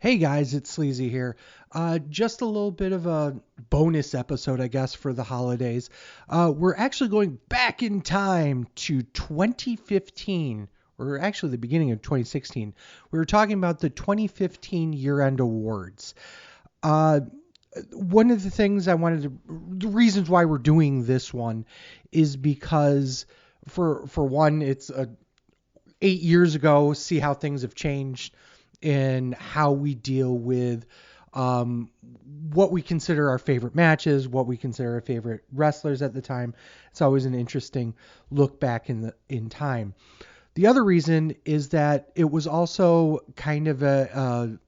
Hey guys, it's Sleazy here. Just a little bit of a bonus episode, I guess, for the holidays. We're actually going back in time to 2015, or actually the beginning of 2016. We were talking about the 2015 year-end awards. One of the things the reasons why we're doing this one is because, for one, it's 8 years ago, see how things have changed in how we deal with what we consider our favorite matches, what we consider our favorite wrestlers at the time. It's always an interesting look back in time. The other reason is that it was also kind of an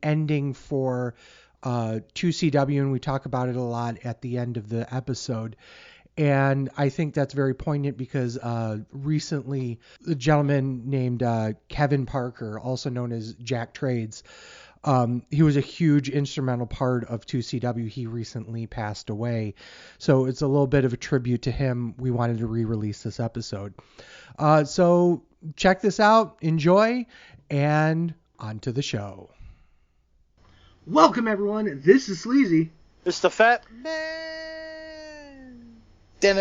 ending for 2CW, and we talk about it a lot at the end of the episode. And I think that's very poignant because recently a gentleman named Kevin Parker, also known as Jack Trades, he was a huge instrumental part of 2CW. He recently passed away. So it's a little bit of a tribute to him. We wanted to re-release this episode. So check this out, enjoy, and on to the show. Welcome, everyone. This is Sleazy. It's the Fat Man. What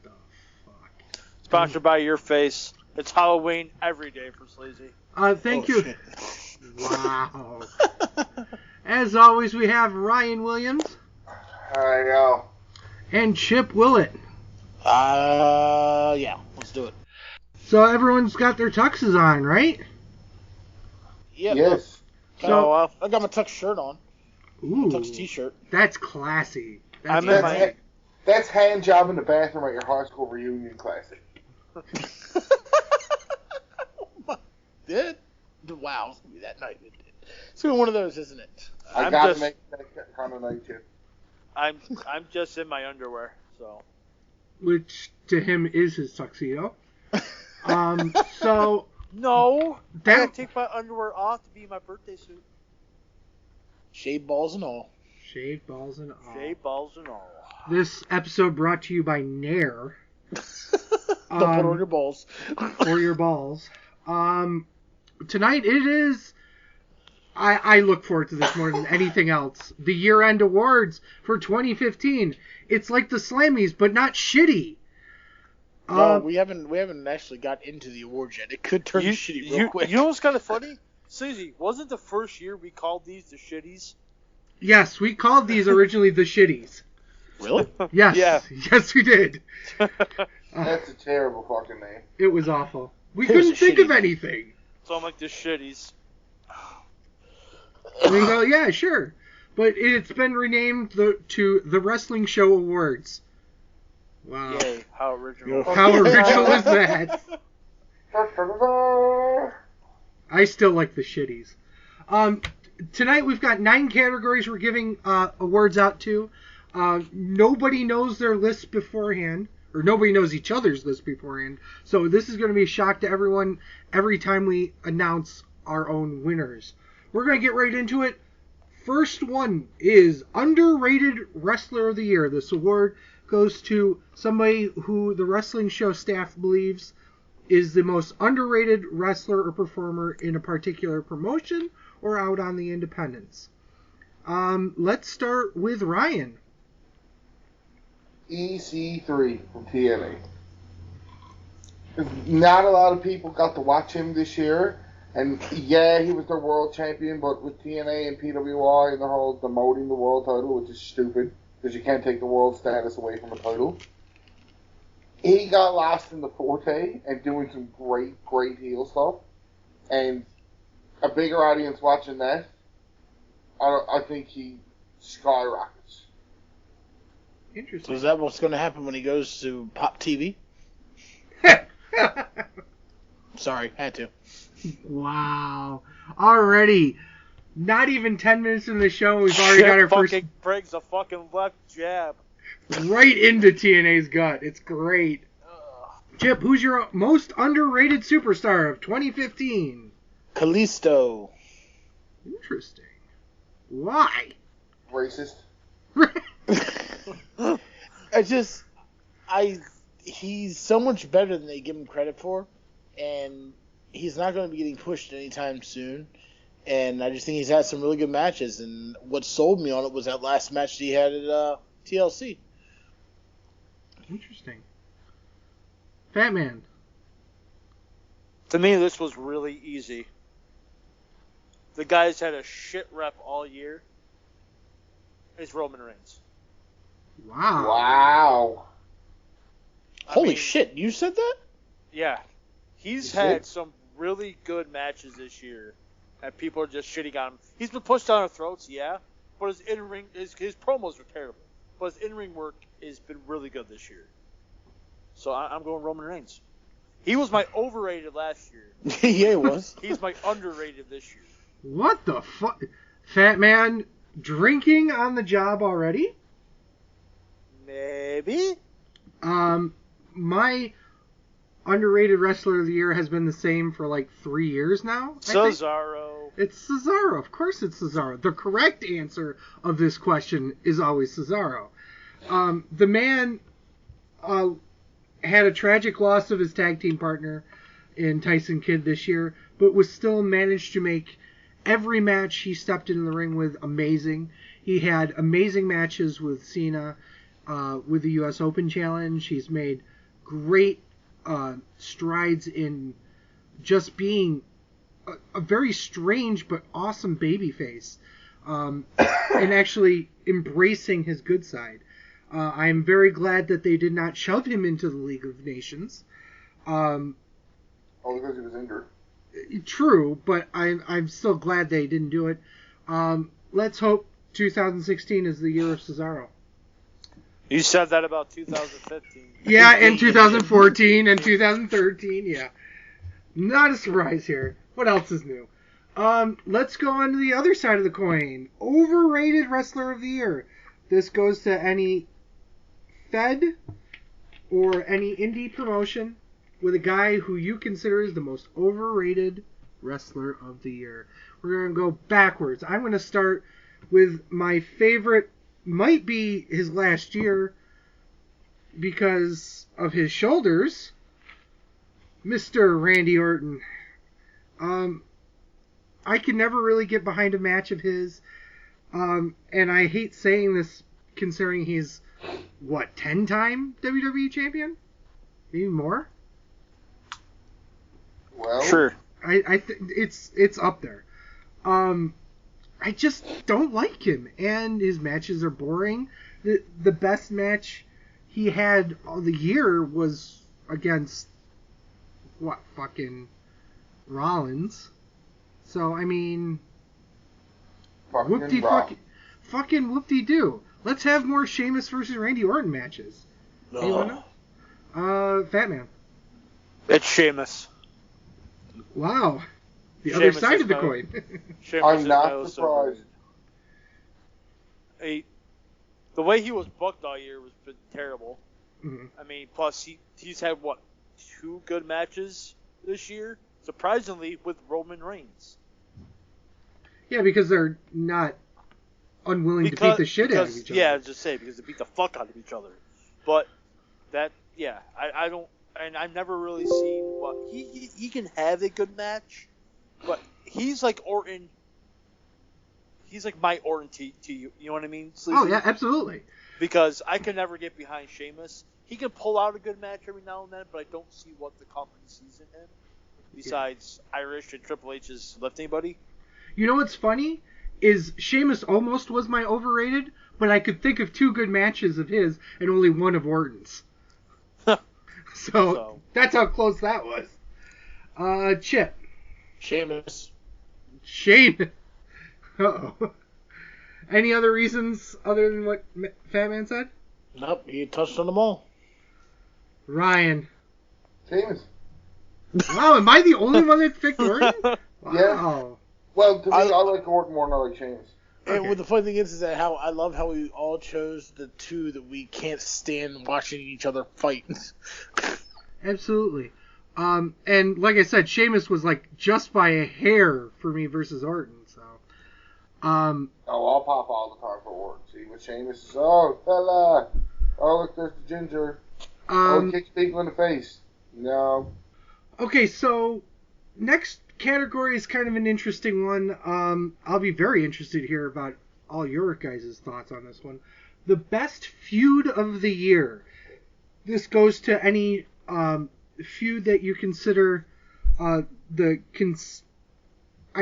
the fuck? Sponsored by Your Face. It's Halloween every day for Sleazy. Thank you. Shit. Wow. As always, we have Ryan Williams. Hi, yo. And Chip Willett. Yeah, let's do it. So everyone's got their tuxes on, right? Yeah. Yes. So I got my tux shirt on. Ooh, Tux t-shirt. That's classy. That's hand job in the bathroom at your high school reunion classic. Did? Wow, it's gonna be that night. It's gonna be one of those, isn't it? I got to make that kind of night too. I'm just in my underwear, so. Which to him is his tuxedo. So. No, I gotta take my underwear off to be my birthday suit. Shaved balls and all. Shaved balls and all. Shaved balls and all. This episode brought to you by Nair. Don't put on your balls. Or your balls. Tonight it is. I look forward to this more than anything else. The year-end awards for 2015. It's like the Slammies, but not shitty. Well, we haven't actually got into the awards yet. It could turn shitty real quick. You know what's kind of funny? Sleazy, wasn't the first year we called these the shitties? Yes, we called these originally the shitties. Really? Yes. Yeah. Yes, we did. That's a terrible fucking name. It was awful. We couldn't think of anything. So I'm like the shitties. We go, yeah, sure. But it's been renamed to the Wrestling Show Awards. Wow. Yay, how original. How original is that? I still like the shitties. Tonight we've got 9 categories we're giving awards out to. Nobody knows their lists beforehand, or nobody knows each other's list beforehand. So this is going to be a shock to everyone every time we announce our own winners. We're going to get right into it. First one is Underrated Wrestler of the Year. This award goes to somebody who the wrestling show staff believes is the most underrated wrestler or performer in a particular promotion or out on the independents. Let's start with Ryan. EC3 from TNA. Not a lot of people got to watch him this year. And yeah, he was their world champion, but with TNA and PWI and the whole demoting the world title, which is stupid, because you can't take the world status away from a title. He got lost in the forte and doing some great heel stuff. And a bigger audience watching that, I think he skyrockets. Interesting. So is that what's going to happen when he goes to Pop TV? Sorry, had to. Wow. Already, not even 10 minutes in the show, we've already got our first... brings a fucking left jab. Right into TNA's gut. It's great. Chip, who's your most underrated superstar of 2015? Kalisto. Interesting. Why? Racist. He's so much better than they give him credit for, and he's not going to be getting pushed anytime soon. And I just think he's had some really good matches. And what sold me on it was that last match that he had at TLC. Interesting. Fatman. To me, this was really easy. The guy's had a shit rep all year. It's Roman Reigns. Wow. Holy shit, you said that? Yeah. He's had some really good matches this year. And people are just shitting on him. He's been pushed down our throats, yeah. But his in-ring, his promos are terrible. But his in-ring work has been really good this year. So I'm going Roman Reigns. He was my overrated last year. Yeah, he was. He's my underrated this year. What the fuck? Fat Man drinking on the job already? Maybe. My underrated wrestler of the year has been the same for like 3 years now. Cesaro. It's Cesaro. Of course it's Cesaro. The correct answer of this question is always Cesaro. The man had a tragic loss of his tag team partner in Tyson Kidd this year, but was still managed to make every match he stepped into the ring with amazing. He had amazing matches with Cena with the U.S. Open Challenge. He's made great strides in just being a very strange but awesome babyface, and actually embracing his good side. I am very glad that they did not shove him into the League of Nations. Because he was injured. True, but I'm still glad they didn't do it. Let's hope 2016 is the year of Cesaro. You said that about 2015. Yeah, and 2014 and 2013, yeah. Not a surprise here. What else is new? Let's go on to the other side of the coin. Overrated Wrestler of the Year. This goes to any Fed or any indie promotion with a guy who you consider is the most overrated Wrestler of the Year. We're going to go backwards. I'm going to start with my favorite, might be his last year because of his shoulders, Mr. Randy Orton. I can never really get behind a match of his, and I hate saying this considering he's, 10-time WWE champion? Maybe more? Well, sure. It's up there. I just don't like him, and his matches are boring. The best match he had all the year was against fucking Rollins. So I mean, fucking whoop-de-doo. Let's have more Sheamus versus Randy Orton matches. Anyone know? Fat Man. It's Sheamus. Wow. The Sheamus other side of the coin. I'm not surprised. The way he was booked all year was been terrible. Mm-hmm. I mean, plus he's had 2 good matches this year, surprisingly, with Roman Reigns. Yeah, because they're not unwilling to beat the shit out of each other. Yeah, I was just saying, because they beat the fuck out of each other. But I don't, and I've never really seen what he can have a good match, but he's like Orton. He's like my Orton to you. You know what I mean? Sleazy? Oh yeah, absolutely. Because I can never get behind Sheamus. He can pull out a good match every now and then, but I don't see what the company sees in him. Besides Irish and Triple H's lifting buddy. You know what's funny? Is Sheamus almost was my overrated, but I could think of 2 good matches of his and only 1 of Orton's. So that's how close that was. Chip. Sheamus. Uh-oh. Any other reasons other than what Fat Man said? Nope, he touched on them all. Ryan. Sheamus. Wow, am I the only one that picked Orton? Wow. Yeah. Well, to me, I like Orton more than I like Sheamus. And what the funny thing is that I love how we all chose the 2 that we can't stand watching each other fight. Absolutely. And like I said, Sheamus was like just by a hair for me versus Orton. So. I'll pop all the time for Orton. See, with Sheamus is, fella. Oh, look, there's the ginger. Kicks people in the face. No. Okay, so next category is kind of an interesting one. I'll be very interested to hear about all your guys' thoughts on this one. The best feud of the year. This goes to any feud that you consider I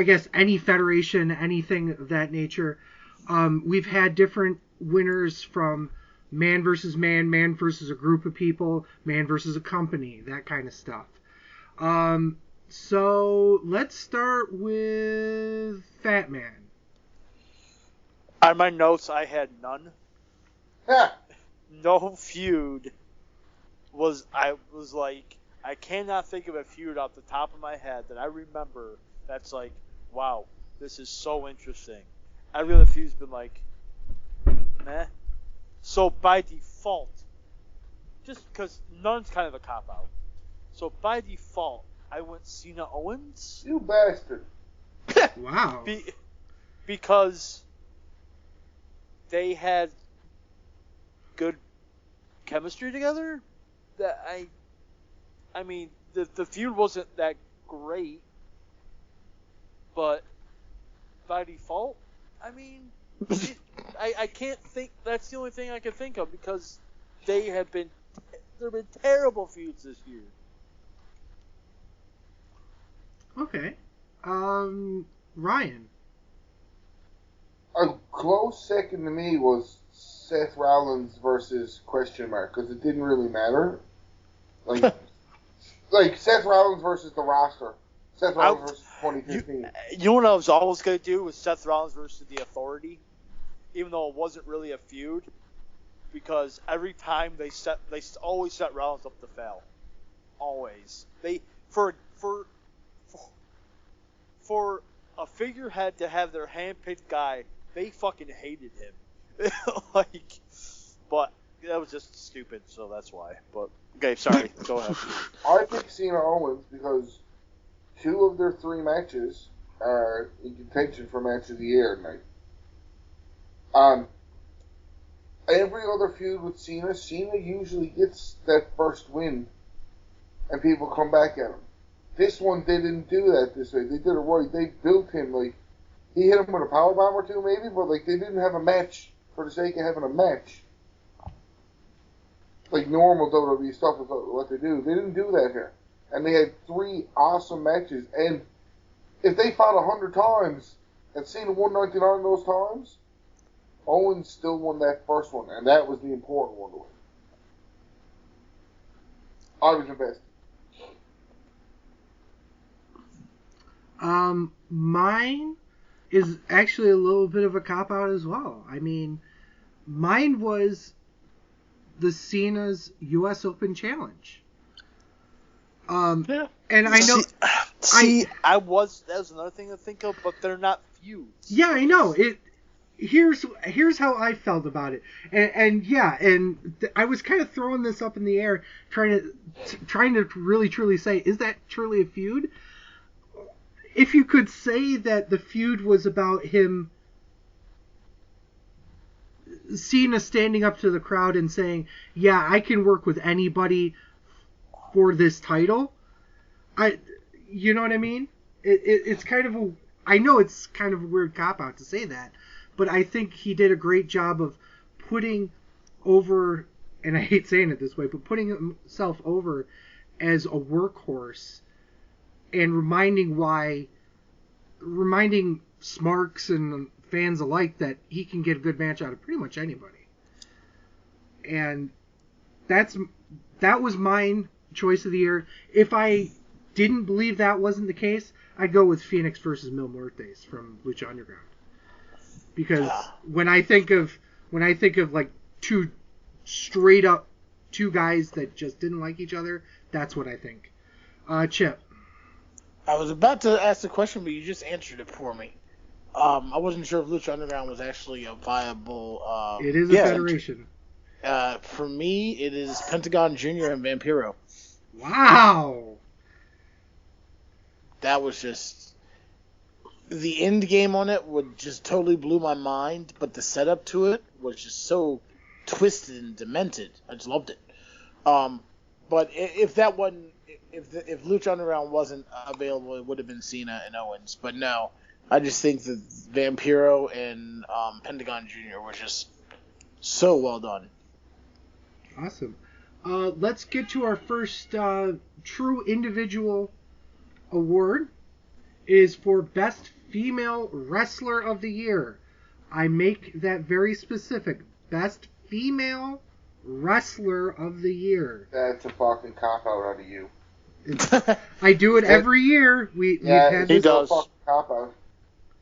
guess any federation, anything of that nature. We've had different winners from man versus man, man versus a group of people, man versus a company, that kind of stuff. So let's start with Fatman. On my notes, I had none. No feud I cannot think of a feud off the top of my head that I remember that's like, wow, this is so interesting. Every other feud's been like, meh. So by default, just because none's kind of a cop-out, so by default, I went Cena Owens. You bastard. Wow. Because they had good chemistry together. That I mean, the feud wasn't that great, but by default, I mean, I can't think. That's the only thing I can think of because there have been terrible feuds this year. Okay, Ryan. A close second to me was Seth Rollins versus question mark because it didn't really matter. Like Seth Rollins versus the roster. Seth Rollins versus 2015. You know what I was always going to do was Seth Rollins versus the Authority, even though it wasn't really a feud, because every time they always set Rollins up to fail. Always. They for a figurehead to have their handpicked guy, they fucking hated him. But that was just stupid, so that's why. But okay, sorry. Go ahead. I picked Cena Owens because 2 of their 3 matches are in contention for match of the year tonight. Every other feud with Cena usually gets that first win, and people come back at him. This one, they didn't do that this way. They did it right. They built him, he hit him with a powerbomb or 2 maybe, but, they didn't have a match for the sake of having a match. Like normal WWE stuff is what they do. They didn't do that here. And they had 3 awesome matches. And if they fought 100 times and Cena won 99 of those times, Owens still won that first one. And that was the important one to win. I was invested. Mine is actually a little bit of a cop-out as well. I mean, mine was the Cena's U.S. Open Challenge. Yeah. And I know... that was another thing to think of, but they're not feuds. Yeah, I know. Here's how I felt about it. And I was kind of throwing this up in the air, trying to really truly say, is that truly a feud? If you could say that the feud was about him, Cena standing up to the crowd and saying, yeah, I can work with anybody for this title, you know what I mean? It's kind of I know it's kind of a weird cop-out to say that, but I think he did a great job of putting over, and I hate saying it this way, but putting himself over as a workhorse and reminding Smarks and fans alike that he can get a good match out of pretty much anybody. And that was my choice of the year. If I didn't believe that wasn't the case, I'd go with Phoenix versus Mil Muertes from Lucha Underground. Because when I think of like 2 straight up 2 guys that just didn't like each other, that's what I think. Chip. I was about to ask the question, but you just answered it for me. I wasn't sure if Lucha Underground was actually a viable... it is a federation. For me, it is Pentagon Jr. and Vampiro. Wow! That was just... The end game on it would just totally blew my mind, but the setup to it was just so twisted and demented. I just loved it. But if that wasn't, if Lucha Underground wasn't available, it would have been Cena and Owens. But no, I just think that Vampiro and Pentagon Jr. were just so well done. Awesome. Let's get to our first true individual award. It is for Best Female Wrestler of the Year. I make that very specific. Best Female Wrestler of the Year. That's a fucking cop-out out of you. I do it every year. We've had he this. does. Fucking cop-out.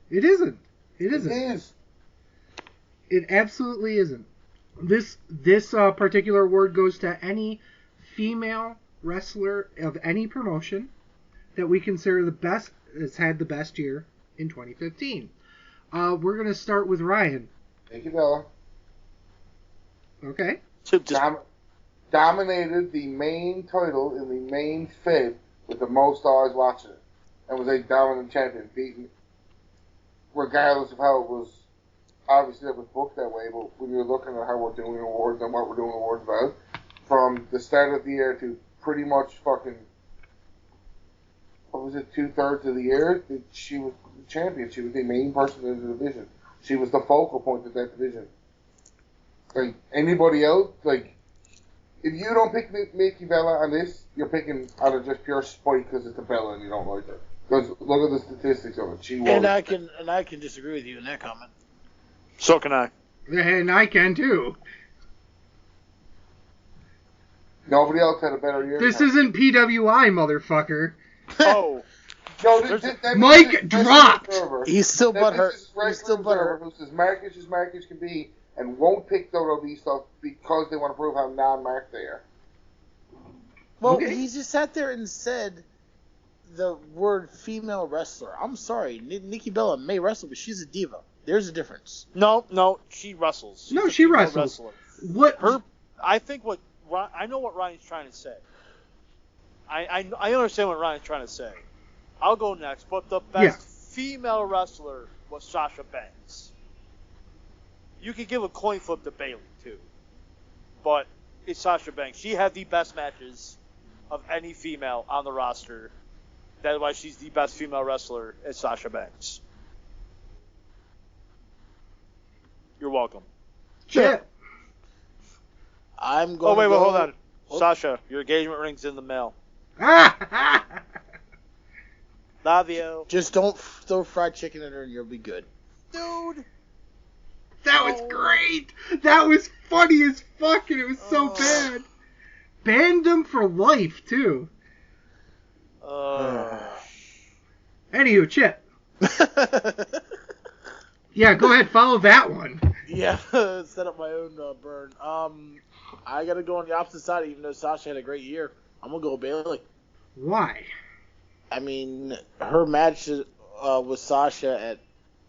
It isn't. It isn't. It is. It absolutely isn't. This particular award goes to any female wrestler of any promotion that we consider the best, has had the best year in 2015. We're going to start with Ryan. Thank you, Bella. Okay. Dominated the main title in the main Fed with the most eyes watching it. And was a dominant champion, beating, regardless of how it was. Obviously, it was booked that way, but when you're looking at how we're doing awards and what we're doing awards about, from the start of the year to pretty much fucking, what was it, 2/3 of the year, she was the champion. She was the main person in the division. She was the focal point of that division. Like, anybody else, like, if you don't pick Nikki Bella on this, you're picking out of just pure spite because it's a Bella and you don't like her. Because look at the statistics of it. She won. And I can disagree with you in that comment. So can I. And I can too. Nobody else had a better year. This isn't PWI, motherfucker. Oh. No, Mike dropped. He's still butthurt. He's still butthurt. Who's as markish as markish can be and won't pick WWE stuff because they want to prove how non-marked they are. Well, he just sat there and said the word female wrestler. I'm sorry, Nikki Bella may wrestle, but she's a diva. There's a difference. No, she wrestles. No, she wrestles. What? I think I know what Ryan's trying to say. I understand what Ryan's trying to say. I'll go next, but the best female wrestler was Sasha Banks. You could give a coin flip to Bayley too, but it's Sasha Banks. She had the best matches of any female on the roster. That's why she's the best female wrestler. It's Sasha Banks. You're welcome. Shit. I'm going. Oh wait, hold on. Sasha, your engagement ring's in the mail. Love you. Just don't throw fried chicken in her and you'll be good. Dude. That was great. That was funny as fuck, and it was so bad. Banned him for life too. Anywho, Chip. Yeah, go ahead. Follow that one. Yeah, set up my own burn. I gotta go on the opposite side. Even though Sasha had a great year, I'm gonna go Bayley. Why? I mean, her match with Sasha at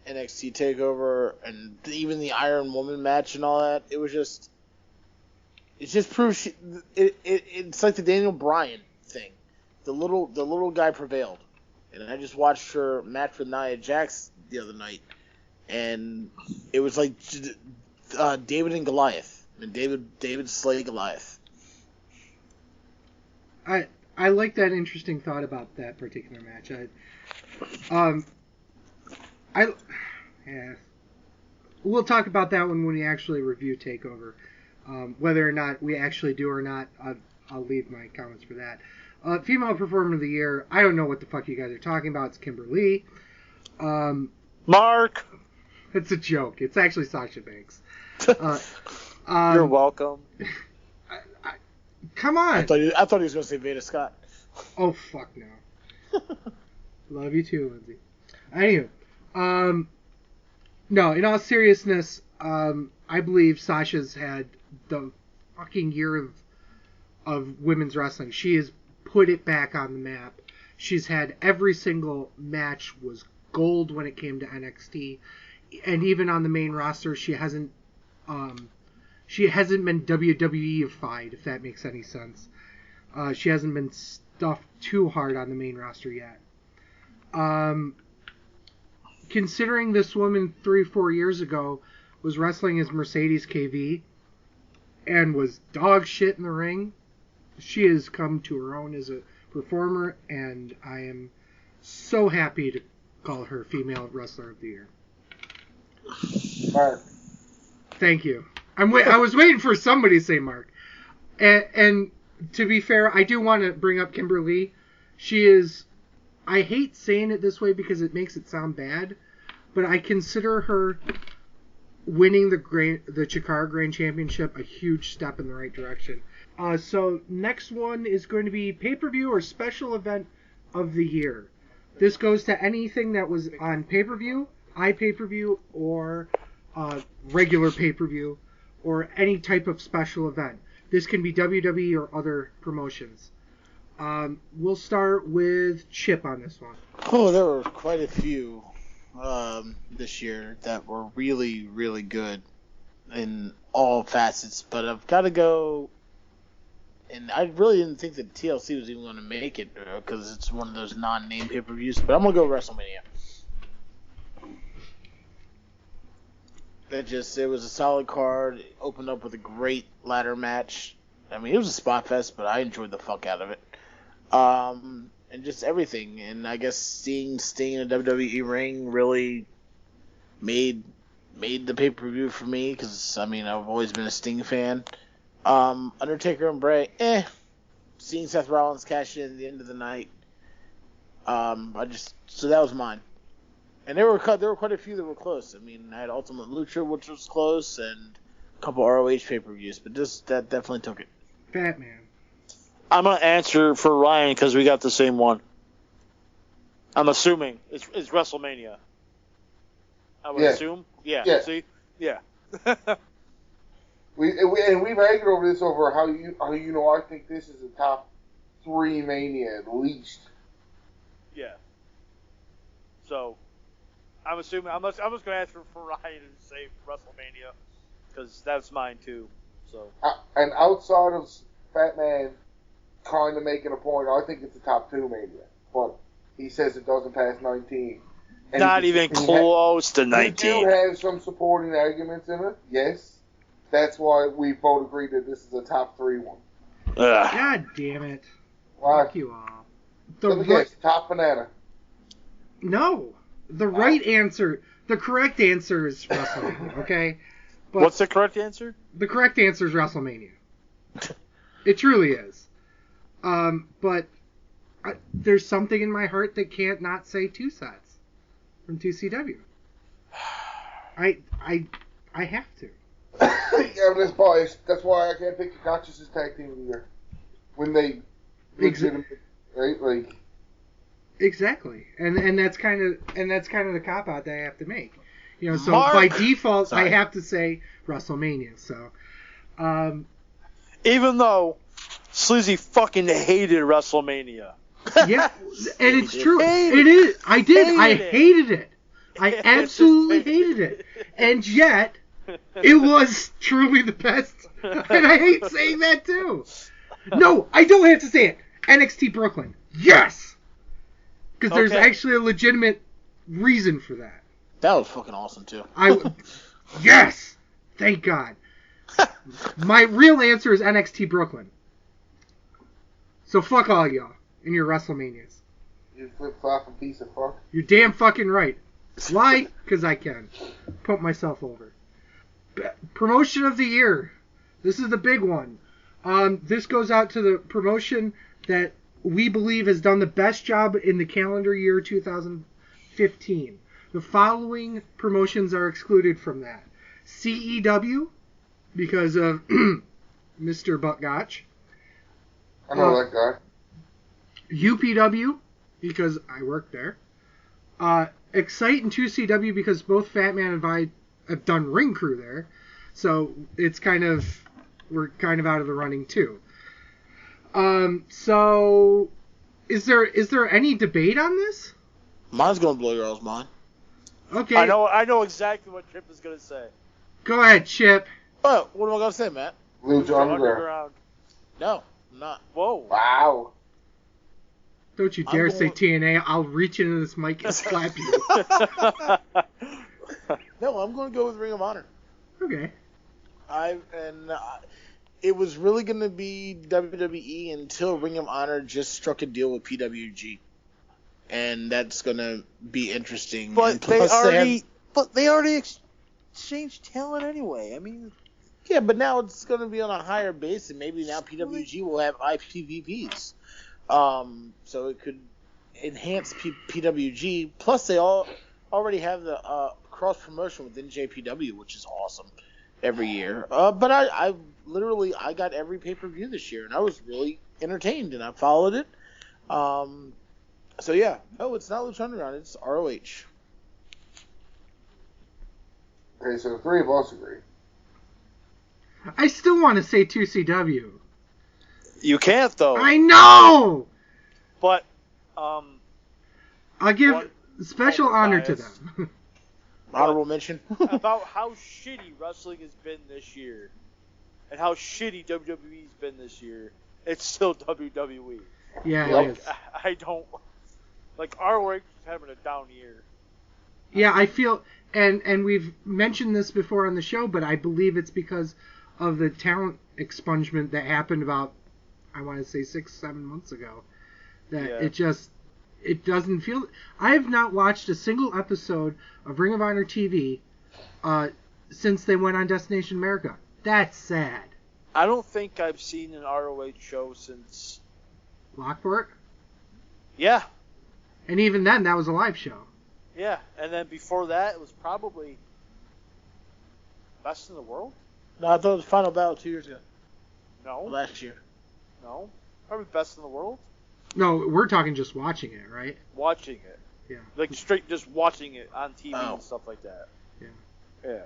NXT TakeOver, and even the Iron Woman match and all that. It just proves it's like the Daniel Bryan thing. The little guy prevailed, and I just watched her match with Nia Jax the other night, and it was like David and Goliath, and David slayed Goliath. I like that interesting thought about that particular match. We'll talk about that one when we actually review TakeOver. Whether or not we actually do or not, I'll leave my comments for that. Female Performer of the Year, I don't know what the fuck you guys are talking about. It's Kimberly. Mark! It's a joke. It's actually Sasha Banks. You're welcome. Come on. I thought he was going to say Veda Scott. Oh, fuck no. Love you too, Lindsay. Anywho, no, in all seriousness, I believe Sasha's had the fucking year of women's wrestling. She has put it back on the map. She's had every single match was gold when it came to NXT, and even on the main roster, she hasn't been WWE-ified, if that makes any sense. She hasn't been stuffed too hard on the main roster yet. Considering this woman 3-4 years ago was wrestling as Mercedes KV and was dog shit in the ring, she has come to her own as a performer, and I am so happy to call her Female Wrestler of the Year. Mark. Thank you. I was waiting for somebody to say Mark. And to be fair, I do want to bring up Kimberly. She is... I hate saying it this way because it makes it sound bad, but I consider her winning the Chikara Grand Championship a huge step in the right direction. So next one is going to be pay-per-view or special event of the year. This goes to anything that was on pay-per-view, iPay-per-view, or regular pay-per-view, or any type of special event. This can be WWE or other promotions. We'll start with Chip on this one. Oh, there were quite a few this year that were really, really good in all facets. But I've got to go, and I really didn't think that TLC was even going to make it because it's one of those non-name pay-per-views. But I'm going to go WrestleMania. It was a solid card. It opened up with a great ladder match. I mean, it was a spot fest, but I enjoyed the fuck out of it. And just everything. And I guess seeing Sting in a WWE ring really made the pay-per-view for me because, I mean, I've always been a Sting fan. Undertaker and Bray, Seeing Seth Rollins cash in at the end of the night. So that was mine. And there were quite a few that were close. I mean, I had Ultimate Lucha, which was close, and a couple ROH pay-per-views, but that definitely took it. Batman. I'm going to answer for Ryan because we got the same one. I'm assuming it's WrestleMania. I would assume. Yeah. See? Yeah. We've argued over this how you know I think this is a top 3 Mania at least. Yeah. So, I'm assuming I'm just going to answer for Ryan and say WrestleMania because that's mine too. So. And outside of Fatman kind of making a point, I think it's a top 2 Mania, but he says it doesn't pass 19. And not even close to 19. You do have some supporting arguments in it, yes. That's why we both agreed that this is a top 3 one. God damn it. Why? Fuck you all. Top banana. No. The correct answer is WrestleMania, okay? But what's the correct answer? The correct answer is WrestleMania. It truly is. But there's something in my heart that can't not say 2 sets from 2CW. I have to. Yeah, I'm just biased. That's why I can't pick the Gotchas' tag team of the year. When they right? Like exactly. And that's kind of the cop out that I have to make. You know, so Mark! by default Sorry. I have to say WrestleMania. So even though Sleazy fucking hated WrestleMania. yeah, and it's true. Hated it is. I did. I it. hated it. I absolutely hated it. And yet, it was truly the best. And I hate saying that too. No, I don't have to say it. NXT Brooklyn. Yes! Because there's actually a legitimate reason for that. That was fucking awesome too. Yes! Thank God. My real answer is NXT Brooklyn. So fuck all y'all in your WrestleManias. you flip-flopping piece of fuck. You're damn fucking right. Why? Because I can. Pump myself over. Promotion of the year. This is the big one. This goes out to the promotion that we believe has done the best job in the calendar year 2015. The following promotions are excluded from that. CEW, because of Mr. Buttgotch. I know that guy. UPW, because I work there. Excite and 2CW, because both Fatman and I have done ring crew there. So it's we're kind of out of the running too. So is there any debate on this? Mine's gonna blow your all's mind. Okay. I know exactly what Chip is gonna say. Go ahead, Chip. Oh, what am I gonna say, Matt? Lucha Underground. No, I'm not. Whoa. Wow. Don't you dare say TNA. I'll reach into this mic and slap you. No, I'm gonna go with Ring of Honor. Okay. it was really going to be WWE until Ring of Honor just struck a deal with PWG. And that's going to be interesting. But they already exchanged talent anyway. I mean, yeah, but now it's going to be on a higher base, and maybe now PWG will have IPVPs. So it could enhance PWG. Plus, they already have the cross promotion within JPW, which is awesome every year. But I literally got every pay-per-view this year, and I was really entertained, and I followed it. So yeah, no, it's not Lucha Underground, it's ROH. Okay, so the three of us agree. I still want to say 2CW. you can't though. I know! But I'll give special honor to them. Honorable mention. About how shitty wrestling has been this year, and how shitty WWE's been this year, it's still WWE. Yeah, Like, it is. I don't... Like, ROH is having a down year. Yeah, I feel... And we've mentioned this before on the show, but I believe it's because of the talent expungement that happened about, I want to say 6-7 months ago. That it doesn't feel... I have not watched a single episode of Ring of Honor TV since they went on Destination America. That's sad. I don't think I've seen an ROH show since... Lockport? Yeah. And even then, that was a live show. Yeah, and then before that, it was probably Best in the World? No, I thought it was Final Battle 2 years ago. No. Last year. No. Probably Best in the World? No, we're talking just watching it, right? Watching it. Yeah. Like, straight just watching it on TV Oh. and stuff like that. Yeah. Yeah.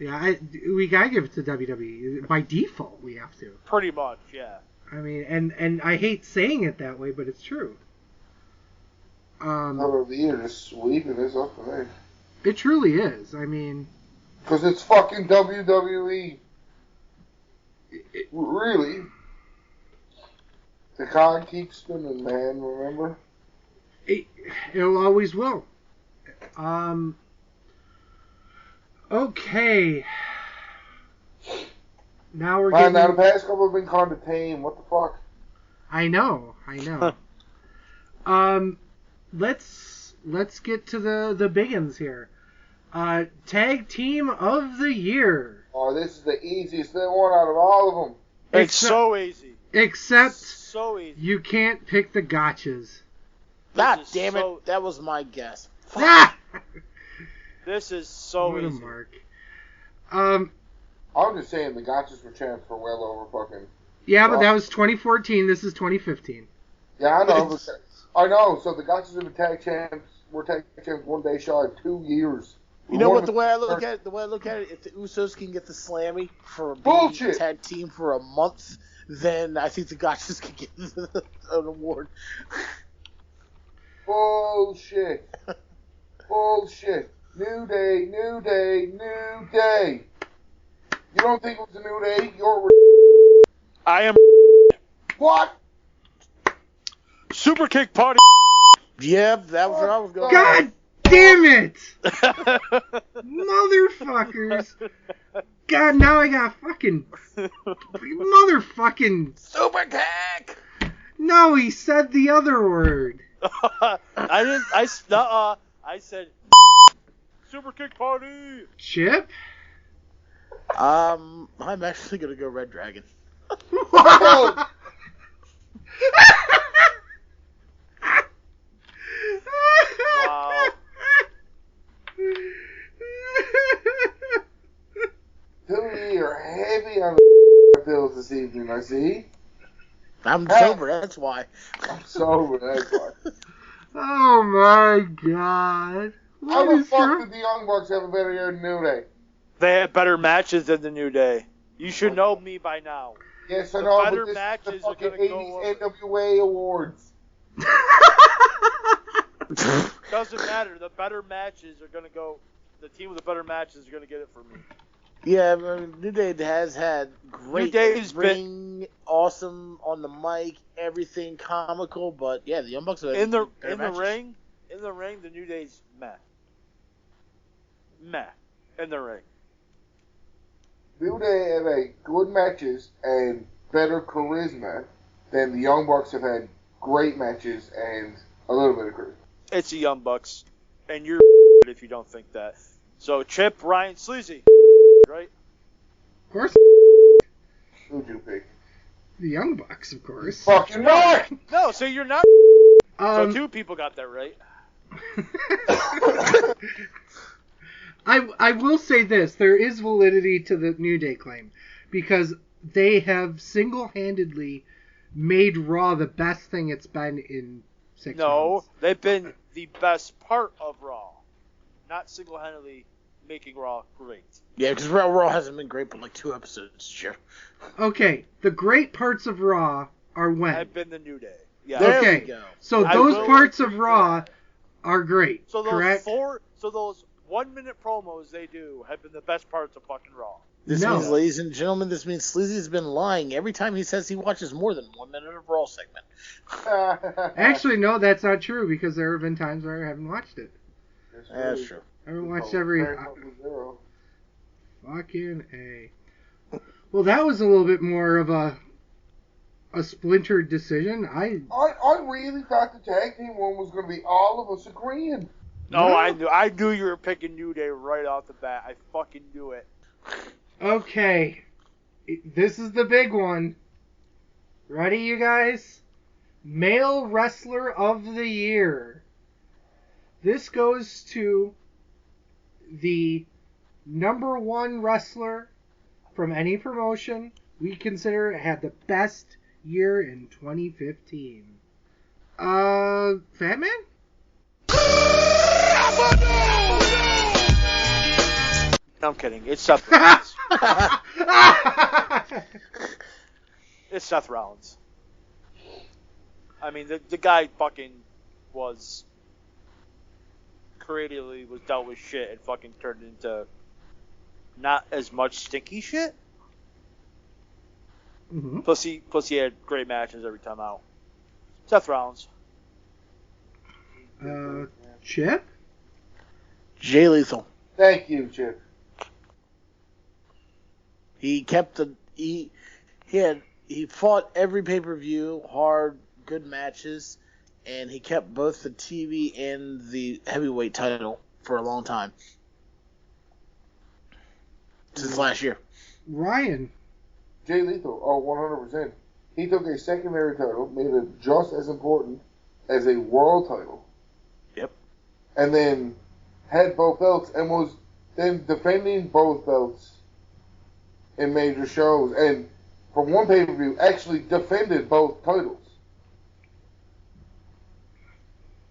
Yeah, we gotta give it to WWE. By default, we have to. Pretty much, yeah. I mean, and I hate saying it that way, but it's true. WWE are just sweeping this up to me. It truly is. I mean... Because it's fucking WWE. Really? The con keeps spinning, man, remember? It'll always will. Okay. Now we're getting... Now the past couple have been kind of tame. What the fuck? I know. Let's get to the biggins here. Tag Team of the Year. Oh, this is the easiest one out of all of them. It's so easy. Except So easy. you can't pick the gotchas. God damn it, that was my guess. Ah! This is so What a easy. mark. I'm just saying the Gotchas were champs for well over fucking... Yeah, but that was 2014. This is 2015. Yeah, I know. I know. So the Gotchas have been tag champs. We're tag champs one day shy of 2 years. You know what? The way I look at it, if the Usos can get the Slammy for being a tag team for a month, then I think the Gotchas can get an award. Bullshit. Bullshit. New day, new day, new day. You don't think it was a new day? You're... I am... What? Super Kick Party. Yep, that was where I was going. God damn it! Motherfuckers. God, now I got fucking... Motherfucking... Super Kick! No, he said the other word. I didn't... I said... Super Kick Party! Chip? I'm actually going to go Red Dragon. Whoa! Wow. Billy, you're heavy on the pills this evening, I see. I'm sober, that's why. I'm sober, that's why. Oh my god. How the fuck did the Young Bucks have a better year than New Day? They had better matches than the New Day. You should know me by now. Yes, I know, better but this matches is the are fucking gonna go 80s NWA Awards. Doesn't matter. The better matches are gonna go. The team with the better matches are gonna get it for me. Yeah, I mean, New Day has had great New Day's ring, awesome on the mic, everything comical, but yeah, the Young Bucks are In the matches. ring, the New Day's meh. In the ring. New Day have had good matches and better charisma than the Young Bucks have had great matches and a little bit of charisma. It's the Young Bucks, and you're if you don't think that. So Chip, Ryan, Sleazy, right? Of course, Who'd you pick? the Young Bucks, of course. Fucking not! No, so you're not. So two people got that right. I will say this: there is validity to the New Day claim because they have single-handedly made Raw the best thing it's been in 6 months. No, they've been the best part of Raw, not single-handedly making Raw great. Yeah, because Raw hasn't been great but like 2 episodes this year. Okay, the great parts of Raw are when? Have been the New Day. Yeah. There Okay, we go. so those parts of Raw are great, So those correct? those 1-minute promos they do have been the best parts of fucking Raw. This No. means, ladies and gentlemen, this means Sleazy's been lying every time he says he watches more than 1 minute of Raw segment. Actually, no, that's not true because there have been times where I haven't watched it. That's true. I haven't watched every... Fucking A. Well, that was a little bit more of a splintered decision. I really thought the tag team one was going to be all of us agreeing. No, No. I knew you were picking New Day right off the bat. I fucking knew it. Okay. This is the big one. Ready, you guys? Male Wrestler of the Year. This goes to the number one wrestler from any promotion we consider had the best year in 2015. Fatman? No, I'm kidding. It's Seth Rollins. It's Seth Rollins. I mean, the guy fucking was creatively was dealt with shit and fucking turned into not as much stinky shit. Mm-hmm. Plus he had great matches every time out. Seth Rollins. Chip? Jay Lethal. Thank you, Chip. He kept he fought every pay-per-view, hard, good matches, and he kept both the TV and the heavyweight title for a long time. Since last year. Ryan? Jay Lethal, 100%. He took a secondary title, made it just as important as a world title. Yep. And then had both belts and was then defending both belts in major shows. And for one pay-per-view, actually defended both titles.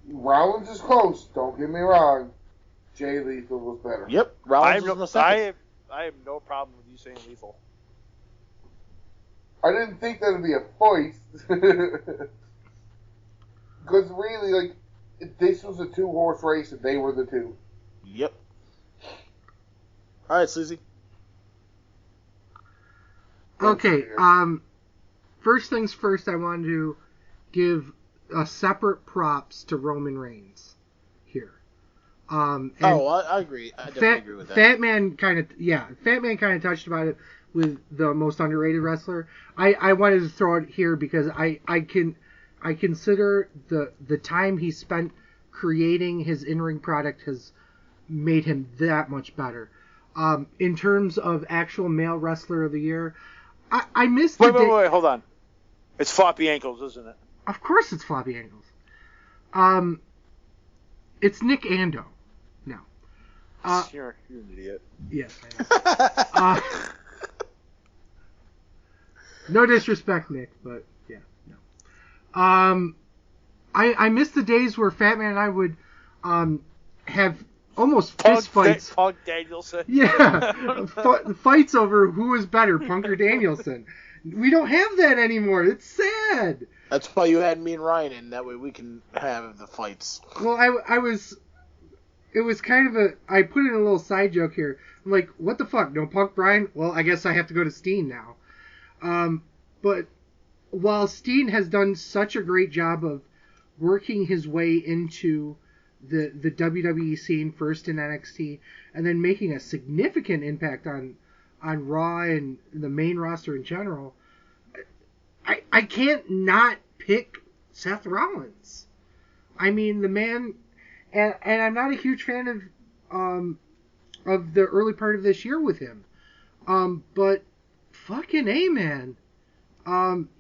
Rollins is close, don't get me wrong. Jay Lethal was better. Yep. Rollins was the second. I have no problem with you saying Lethal. I didn't think that would be a fight. Because really, like, this was a 2-horse race and they were the two. Yep. All right, Sleazy. Okay, first things first, I wanted to give a separate props to Roman Reigns here. I agree. I definitely agree with that. Fatman kind of touched about it with the most underrated wrestler. I wanted to throw it here because I consider the time he spent creating his in-ring product has made him that much better. In terms of actual male wrestler of the year, I missed the day. Wait, hold on. It's Floppy Ankles, isn't it? Of course it's Floppy Ankles. It's Nick Ando. No. You're an idiot. Yes, I know. No disrespect, Nick, but yeah, no. I miss the days where Fatman and I would have almost fist fights. Punk Danielson. Yeah, fights over who was better, Punk or Danielson. We don't have that anymore. It's sad. That's why you had me and Ryan in. That way we can have the fights. Well, it was kind of I put in a little side joke here. I'm like, what the fuck? No Punk Brian? Well, I guess I have to go to Steen now. But while Steen has done such a great job of working his way into the WWE scene, first in NXT, and then making a significant impact on on Raw and the main roster in general, I can't not pick Seth Rollins. I mean, the man, and I'm not a huge fan of the early part of this year with him, but fucking A, man,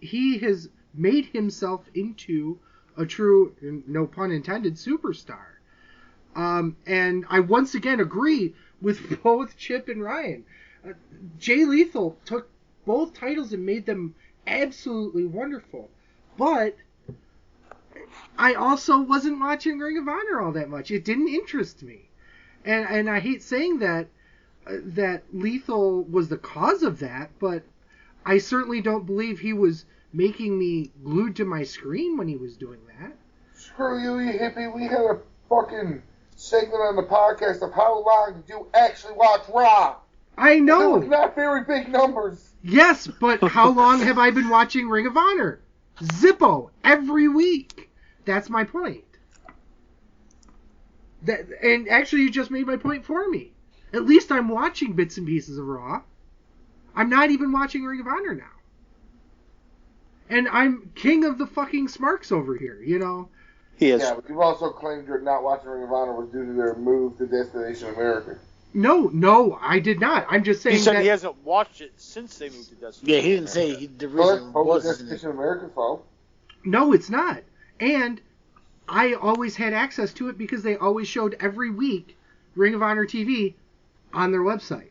he has made himself into a true, no pun intended, superstar. And I once again agree with both Chip and Ryan. Jay Lethal took both titles and made them absolutely wonderful. But I also wasn't watching Ring of Honor all that much. It didn't interest me. And I hate saying that Lethal was the cause of that, but I certainly don't believe he was making me glued to my screen when he was doing that. Screw you, you hippie. We had a fucking segment on the podcast of how long did you actually watch Raw? I know. It was not very big numbers. Yes, but how long have I been watching Ring of Honor? Zippo, every week. That's my point. And actually, you just made my point for me. At least I'm watching bits and pieces of Raw. I'm not even watching Ring of Honor now. And I'm king of the fucking smarks over here, you know? He is. Yeah, but you've also claimed you're not watching Ring of Honor was due to their move to Destination America. No, I did not. I'm just saying he said that he hasn't watched it since they moved to Destination. Yeah, he didn't say the Well, reason that's was. Destination America's fault. No, it's not. And I always had access to it because they always showed every week Ring of Honor TV on their website.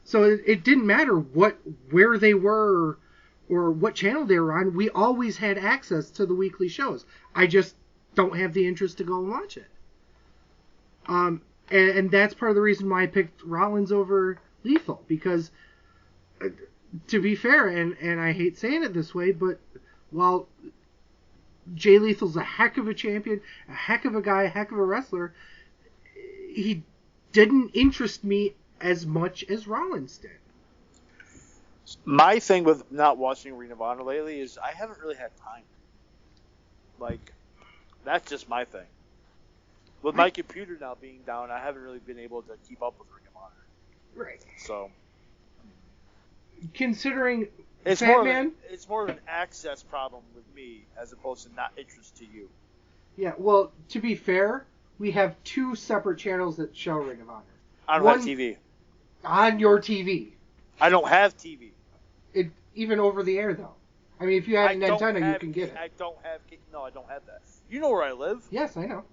So it didn't matter where they were or what channel they were on. We always had access to the weekly shows. I just don't have the interest to go and watch it. And that's part of the reason why I picked Rollins over Lethal. Because, to be fair, and I hate saying it this way, but while Jay Lethal's a heck of a champion, a heck of a guy, a heck of a wrestler, he didn't interest me as much as Rollins did. My thing with not watching Ring of Honor lately is I haven't really had time. Like, that's just my thing. With my computer now being down, I haven't really been able to keep up with Ring of Honor. Right. So, considering it's more of an access problem with me as opposed to not interest to you. Yeah, well, to be fair, we have two separate channels that show Ring of Honor. I don't have TV. On your TV. I don't have TV. Even over the air, though. I mean, if you have an antenna, you can get it. I don't have that. You know where I live. Yes, I know.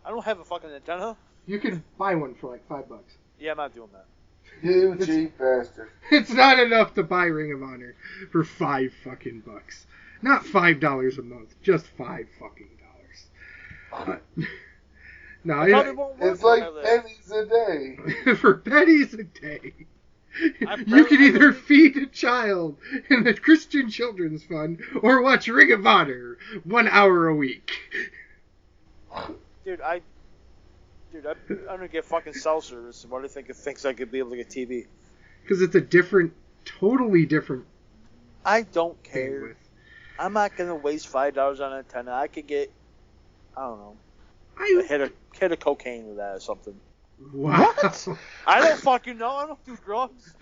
I don't have a fucking antenna. You can buy one for like $5. Yeah, I'm not doing that. You cheap bastard. It's not enough to buy Ring of Honor for $5 fucking bucks. Not $5 a month, just $5 fucking dollars. No, it's like pennies a day. For pennies a day. You can either feed a child in the Christian Children's Fund or watch Ring of Honor 1 hour a week. Dude, I'm gonna get fucking cell service. And what do you think it thinks I could be able to get TV? Because it's a totally different. I don't care. I'm not gonna waste $5 on an antenna. I could get, I don't know, a hit of cocaine with that or something. What? I don't fucking know. I don't do drugs.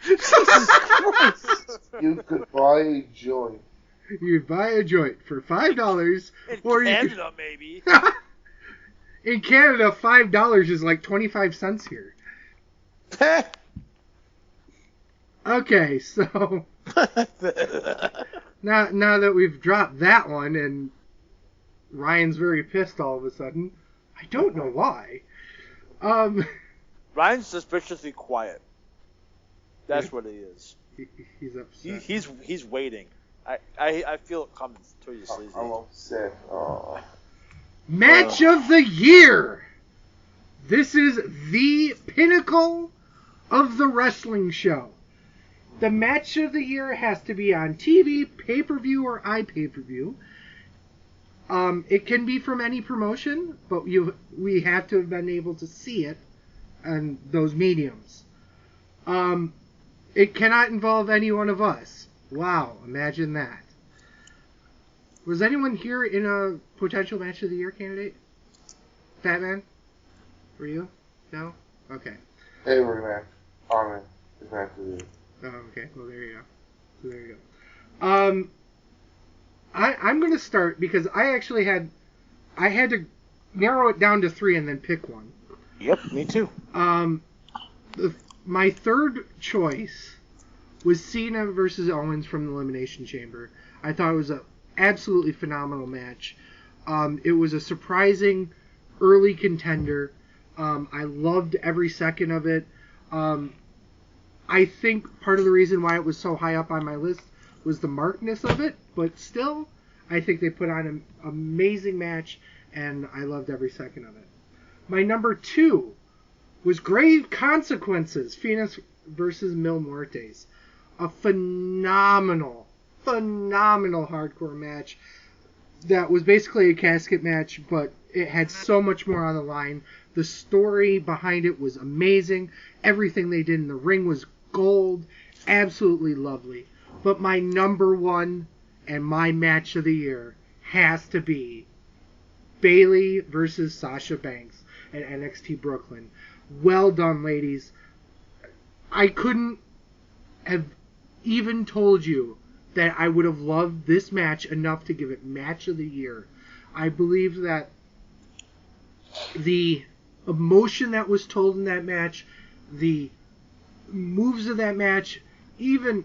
You could buy a joint. You'd buy a joint for $5, in Canada, maybe. In Canada, $5 is like 25 cents here. Okay, so now that we've dropped that one and Ryan's very pissed all of a sudden, I don't know why. Ryan's suspiciously quiet. That's what he is. He's upset. He's waiting. I feel it coming to you, Sleazy. I'm upset. Oh. Match of the year. This is the pinnacle of the wrestling show. The match of the year has to be on TV, pay-per-view, or iPay-per-view. It can be from any promotion, but we have to have been able to see it on those mediums. It cannot involve any one of us. Wow, imagine that. Was anyone here in a potential match of the year candidate? Fatman? Were you? No? Okay. Every match. All match. It's match of the year. Oh, okay. Well, there you go. So there you go. I'm going to start because I had to narrow it down to 3 and then pick one. Yep, me too. My third choice was Cena versus Owens from the Elimination Chamber. I thought it was an absolutely phenomenal match. It was a surprising early contender. I loved every second of it. I think part of the reason why it was so high up on my list was the markedness of it, but still, I think they put on an amazing match, and I loved every second of it. My number 2 was Grave Consequences, Phoenix versus Mil Muertes. A phenomenal hardcore match that was basically a casket match, but it had so much more on the line. The story behind it was amazing. Everything they did in the ring was gold. Absolutely lovely. But my number 1 and my match of the year has to be Bayley versus Sasha Banks at NXT Brooklyn. Well done, ladies. I couldn't have even told you that I would have loved this match enough to give it match of the year. I believe that the emotion that was told in that match, the moves of that match, even,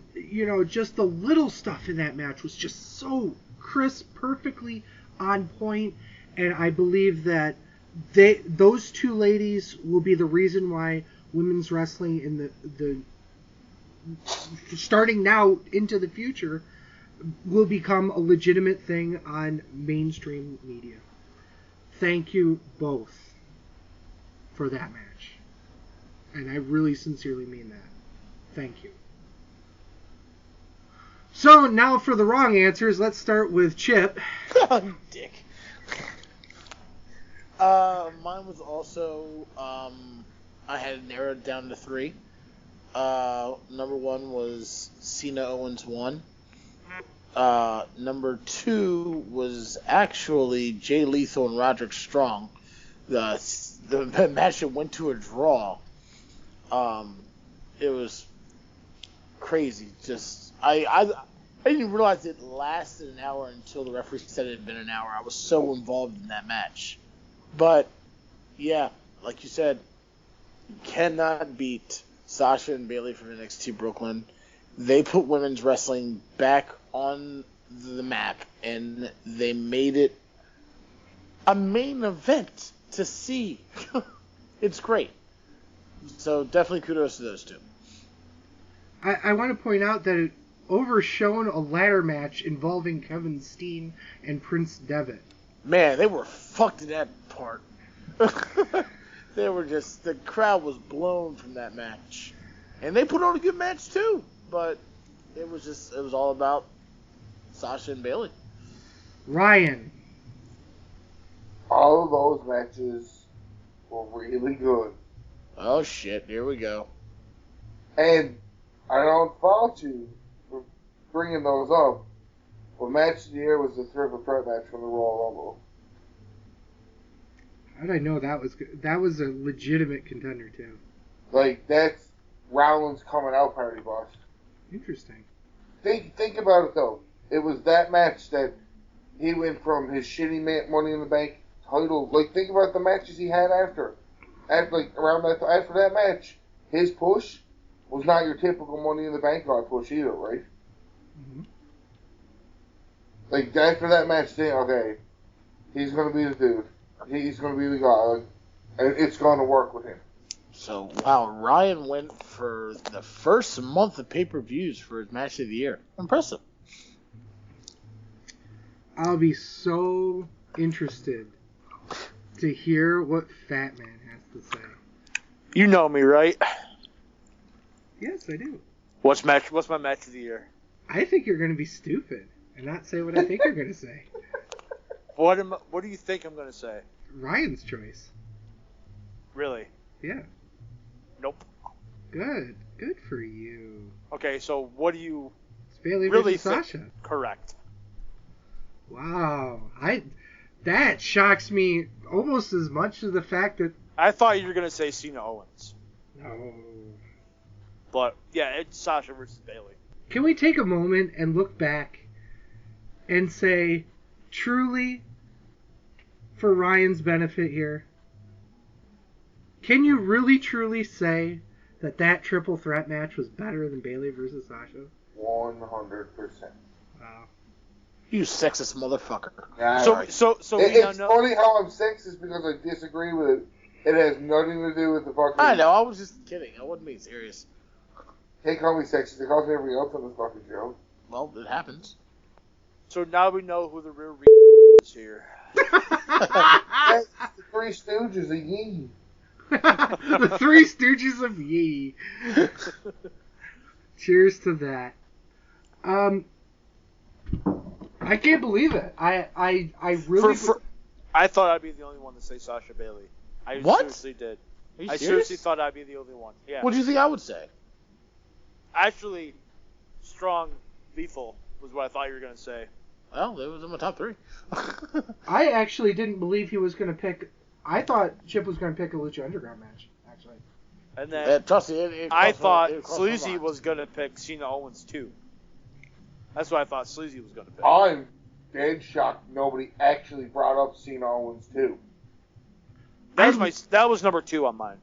just the little stuff in that match was just so crisp, perfectly on point, and I believe that those two ladies will be the reason why women's wrestling in the starting now into the future will become a legitimate thing on mainstream media. Thank you both for that match. And I really sincerely mean that. Thank you. So now for the wrong answers, let's start with Chip. Oh, dick. Mine was also, I had it narrowed down to 3. Number 1 was Cena Owens 1. Number 2 was actually Jay Lethal and Roderick Strong. The match that went to a draw. It was crazy. Just I didn't realize it lasted an hour until the referee said it had been an hour. I was so involved in that match. But yeah, like you said, you cannot beat Sasha and Bayley from NXT Brooklyn. They put women's wrestling back on the map, and they made it a main event to see. It's great. So definitely kudos to those two. I want to point out that it overshone a ladder match involving Kevin Steen and Prince Devitt. Man, they were fucked in that part. They were just, the crowd was blown from that match. And they put on a good match too, but it was all about Sasha and Bayley. Ryan. All of those matches were really good. Oh shit, here we go. And I don't fault you for bringing those up, but match of the year was the triple threat match from the Royal Rumble. How did I know that was good? That was a legitimate contender too. Like, that's Rollins coming out party, boss. Interesting. Think about it though. It was that match that he went from his shitty Money in the Bank title. Like, think about the matches he had after that match. His push was not your typical Money in the Bank guy push either, right? Mm-hmm. Like, after that match, okay, he's gonna be the dude. He's gonna be the guy, and it's gonna work with him. So, wow, Ryan went for the first month of pay-per-views for his match of the year. Impressive. I'll be so interested to hear what Fatman has to say. You know me, right? Yes, I do. What's my match of the year? I think you're going to be stupid and not say what I think you're going to say. What do you think I'm going to say? Ryan's choice. Really? Yeah. Nope. Good for you. Okay, so what do you It's Bayley really versus think? Sasha. Correct. Wow. That shocks me almost as much as the fact that... I thought you were going to say Cena Owens. No. But yeah, it's Sasha versus Bayley. Can we take a moment and look back and say, truly, for Ryan's benefit here, can you really truly say that triple threat match was better than Bayley versus Sasha? 100%. Wow. You sexist motherfucker. Yeah, So we now it's know. funny how I'm sexist because I disagree with it. It has nothing to do with the fucking... I know, I was just kidding. I wasn't being serious. Can't call me sexist. They call me everything else on this fucking show. Well, it happens. So now we know who the real is here. That's the Three Stooges of Yee. The Three Stooges of Yee. Cheers to that. I can't believe it. I really... I thought I'd be the only one to say Sasha Bayley. I What? seriously did. Are you I serious? seriously thought I'd be the only one. Yeah. What do you think I would say? Actually, strong, lethal was what I thought you were going to say. Well, it was in my top 3. I actually didn't believe he was going to pick... I thought Chip was going to pick a Lucha Underground match, actually. And then trust me, I thought Sleazy was going to pick Cena Owens too. That's what I thought Sleazy was going to pick. I'm dead shocked nobody actually brought up Cena Owens too. That was number 2 on mine.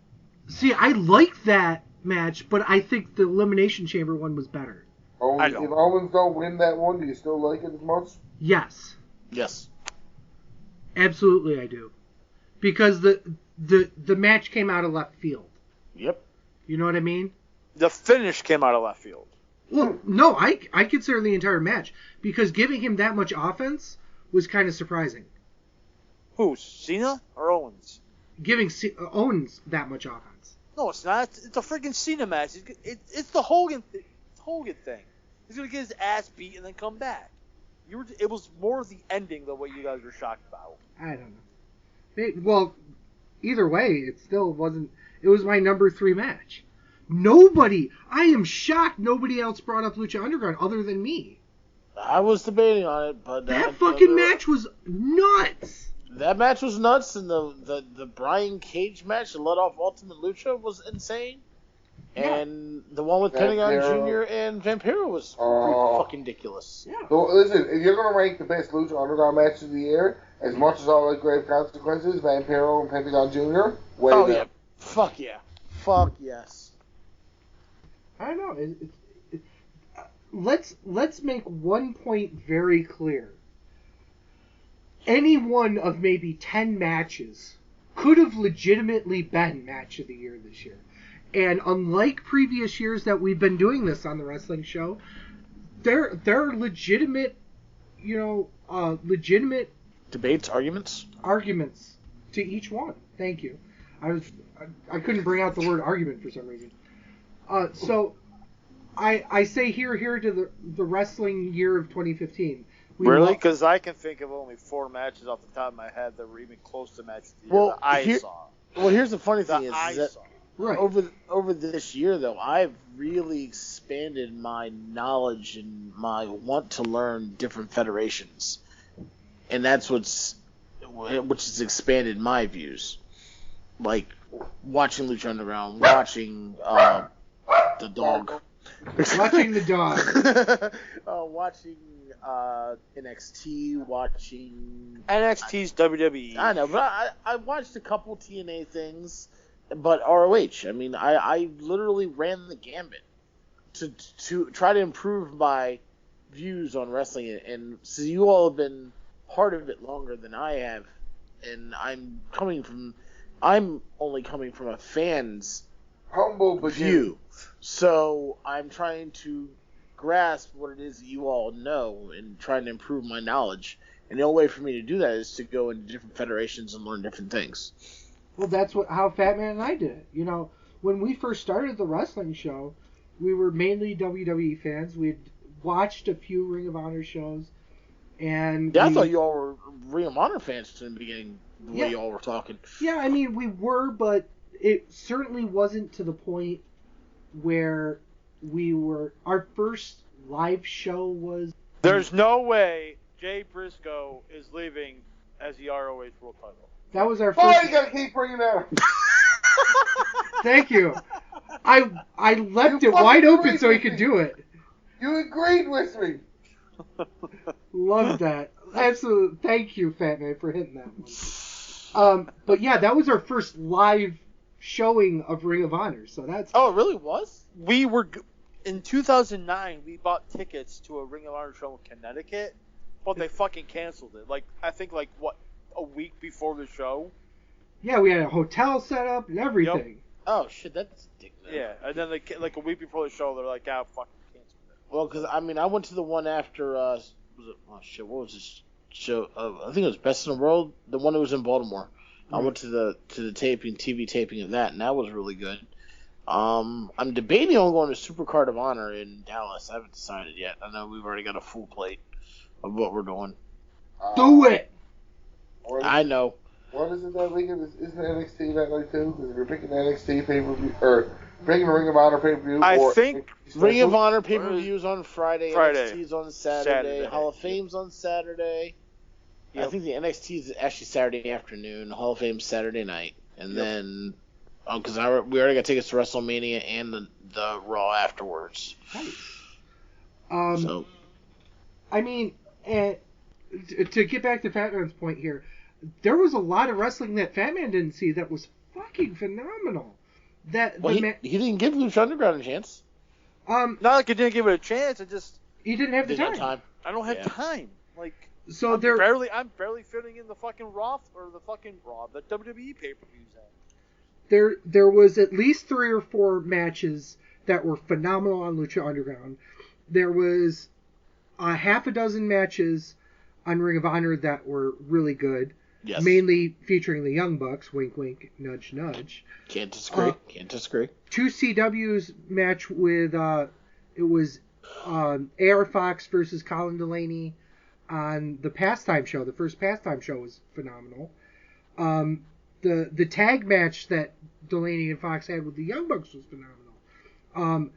See, I like that match, but I think the Elimination Chamber one was better. I know. If Owens don't win that one, do you still like it as much? Yes. Yes. Absolutely I do. Because the match came out of left field. Yep. You know what I mean? The finish came out of left field. Well, no, I consider the entire match. Because giving him that much offense was kind of surprising. Who, Cena or Owens? Giving Owens that much offense. No, it's not. It's a freaking Cena match. It's the Hogan thing. He's gonna get his ass beat and then come back. It was more of the ending than what you guys were shocked about. I don't know. Well, either way, it still wasn't. It was my number 3 match. I am shocked nobody else brought up Lucha Underground other than me. I was debating on it, but... That fucking match was nuts! That match was nuts, and the Brian Cage match that led off Ultimate Lucha was insane. Yeah. And the one with Pentagon Jr. and Vampiro was fucking ridiculous. Yeah. So listen, if you're gonna rank the best Lucha Underground matches of the year, as much as I like Grave Consequences, Vampiro and Pentagon Jr., way Oh there. yeah, fuck yeah, fuck yes. I don't know. Let's make one point very clear. Any one of maybe 10 matches could have legitimately been match of the year this year. And unlike previous years that we've been doing this on the wrestling show, there are legitimate, legitimate Debates, arguments to each one. Thank you. I couldn't bring out the word argument for some reason. So I say here to the wrestling year of 2015. Really? Because I can think of only 4 matches off the top of my head that were even close to matches of the year that I saw. Well, here's the funny thing is that right. over this year, though, I've really expanded my knowledge and my want to learn different federations, and that's which has expanded my views. Like watching Lucha Underground, watching the dog, watching the dog, watching NXT, watching NXT's WWE. I know, but I watched a couple TNA things, but ROH. I mean, I literally ran the gambit to try to improve my views on wrestling, and so you all have been part of it longer than I have, and I'm only coming from a fan's Humble view, so I'm trying to grasp what it is that you all know and trying to improve my knowledge. And the only way for me to do that is to go into different federations and learn different things. Well, that's how Fatman and I did it. You know, when we first started the wrestling show, we were mainly WWE fans. We had watched a few Ring of Honor shows, and I thought you all were Ring of Honor fans in the beginning. The way you all were talking. Yeah, I mean we were, but it certainly wasn't to the point where we were. Our first live show was. There's no way Jay Briscoe is leaving as the ROH World Title. That was our first. Oh, you gotta keep bringing that up. Thank you. I left it wide open so he could do it. You agreed with me. Love that. Absolutely. Thank you, Fatman, for hitting that one. But yeah, that was our first live showing of Ring of Honor. So that's. Oh, it really was? We were in 2009. We bought tickets to a Ring of Honor show in Connecticut, but they fucking canceled it. Like I think a week before the show. Yeah, we had a hotel set up and everything. Yep. Oh shit, that's ridiculous. Yeah, and then like a week before the show, they're like, "Ah, fucking cancel it." Well, because I mean, I went to the one after. Was it? Oh shit, what was this show? I think it was Best in the World, the one that was in Baltimore. I went to the TV taping of that, and that was really good. I'm debating on going to Supercard of Honor in Dallas. I haven't decided yet. I know we've already got a full plate of what we're doing. Do it. I know. What is it that week? Isn't NXT that way too? Because if you're picking NXT pay-per-view, or picking a Ring of Honor pay-per-view, I think Ring of Honor pay-per-views on Friday. Friday. NXT's on Saturday. Hall of Fame's on Saturday. Yep. I think the NXT is actually Saturday afternoon. Hall of Fame's Saturday night. And then, because we already got tickets to WrestleMania and the Raw afterwards. Nice. So, I mean, to get back to Fatman's point here, there was a lot of wrestling that Fatman didn't see that was fucking phenomenal. He didn't give Lucha Underground a chance. Not like he didn't give it a chance. He didn't have the time. I don't have time. Like, so I'm barely fitting in the fucking Raw the WWE pay-per-views. There was at least 3 or 4 matches that were phenomenal on Lucha Underground. There was a half a dozen matches on Ring of Honor that were really good. Yes. Mainly featuring the Young Bucks, wink, wink, nudge, nudge. Can't disagree. 2 CW's match with, it was AR Fox versus Colin Delaney on the Pastime show. The first Pastime show was phenomenal. The tag match that Delaney and Fox had with the Young Bucks was phenomenal.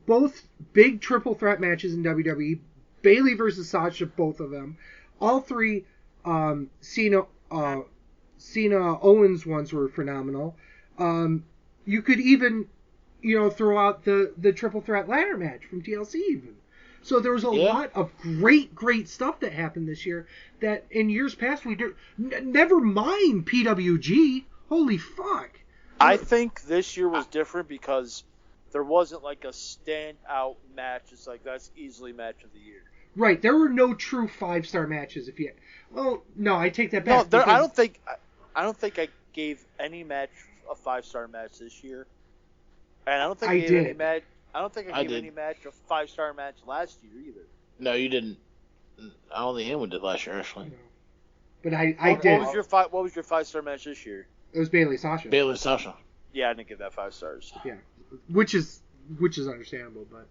Both big triple threat matches in WWE. Bayley versus Sasha, both of them. All 3 Cena Owens ones were phenomenal. You could even, throw out the triple threat ladder match from TLC even. So there was a lot of great stuff that happened this year that in years past we did. Never mind PWG. Holy fuck. I think this year was different because there wasn't like a standout match. It's like that's easily match of the year. Right. There were no true 5-star matches. Well, no, I take that back. No, I don't think I gave any match a 5-star match this year, and I don't think I gave any match. I don't think I gave any match a 5-star match last year either. No, you didn't. I only anyone did last year actually. But I did. What was your 5-star match this year? It was Bayley Sasha. Yeah, I didn't give that 5 stars. Yeah, which is understandable, but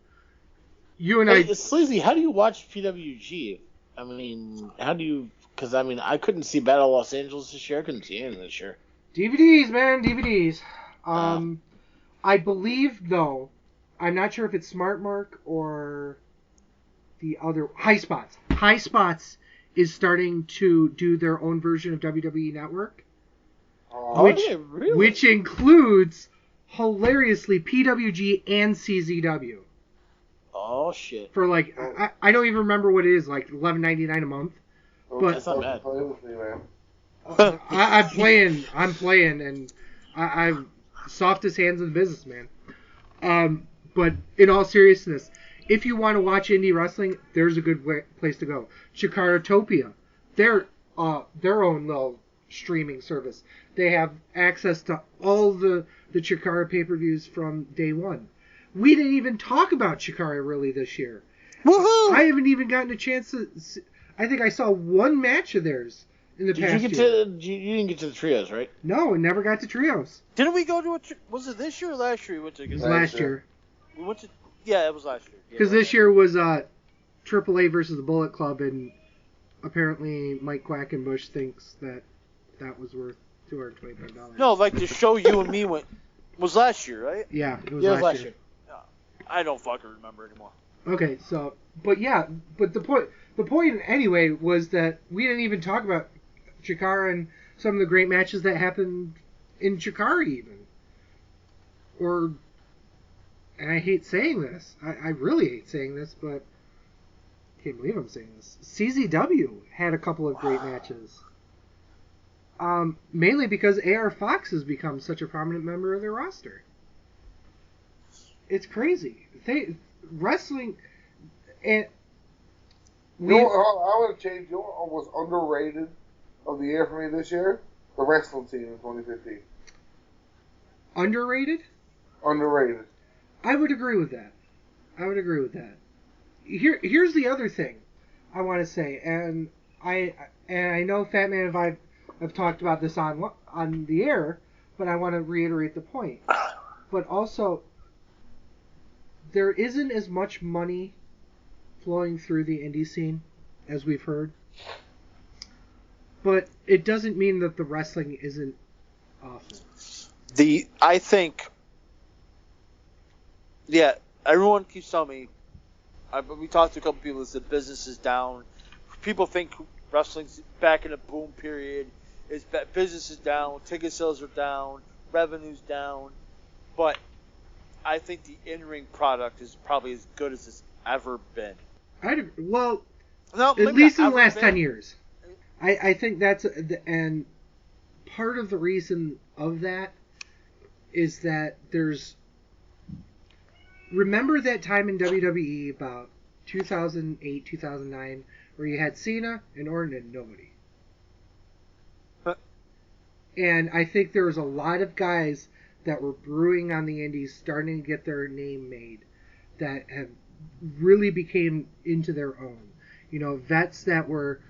you and I. Sleazy, how do you watch PWG? I mean, how do you? Because I mean, I couldn't see Battle of Los Angeles this year. I couldn't see anything this year. DVDs, man, DVDs. I believe though, I'm not sure if it's Smart Mark or the other High Spots. High Spots is starting to do their own version of WWE Network, which includes hilariously PWG and CZW. Oh shit! For like, I don't even remember what it is, like $11.99 a month. But that's not bad. Play with me, man. I'm playing, and I'm softest hands in the business, man. But in all seriousness, if you want to watch indie wrestling, there's a good place to go. Chikaratopia, their own little streaming service. They have access to all the Chikara pay-per-views from day one. We didn't even talk about Chikara really this year. Woohoo! I haven't even gotten a chance to. I think I saw one match of theirs in the past year. You didn't get to the trios, right? No, we never got to trios. Didn't we go to was it this year or last year we went to? It was last year. We went to. Yeah, it was last year. Because this year was AAA versus the Bullet Club, and apparently Mike Quackenbush thinks that was worth $225. No, like the show you and me went was last year, right? Yeah, it was last year. I don't fucking remember anymore. Okay, so, but the point anyway was that we didn't even talk about Chikara and some of the great matches that happened in Chikara even. Or and I hate saying this. I really hate saying this, but I can't believe I'm saying this. CZW had a couple of great matches. Mainly because AR Fox has become such a prominent member of their roster. It's crazy. Wrestling, and I want to change. You know what was underrated of the year for me this year? The wrestling scene in 2015. Underrated? Underrated. I would agree with that. Here's the other thing I want to say, and I know Fatman and I have talked about this on the air, but I want to reiterate the point. But also, there isn't as much money flowing through the indie scene as we've heard. But it doesn't mean that the wrestling isn't awful. I think, everyone keeps telling me, we talked to a couple people that said business is down. People think wrestling's back in a boom period. Business is down, ticket sales are down, revenue's down. But I think the in-ring product is probably as good as it's ever been. At least in the last 10 years. I think that's, and part of the reason of that is that remember that time in WWE about 2008, 2009, where you had Cena and Orton and nobody. And I think there was a lot of guys that were brewing on the indies, starting to get their name made, that have really became into their own. Vets that were,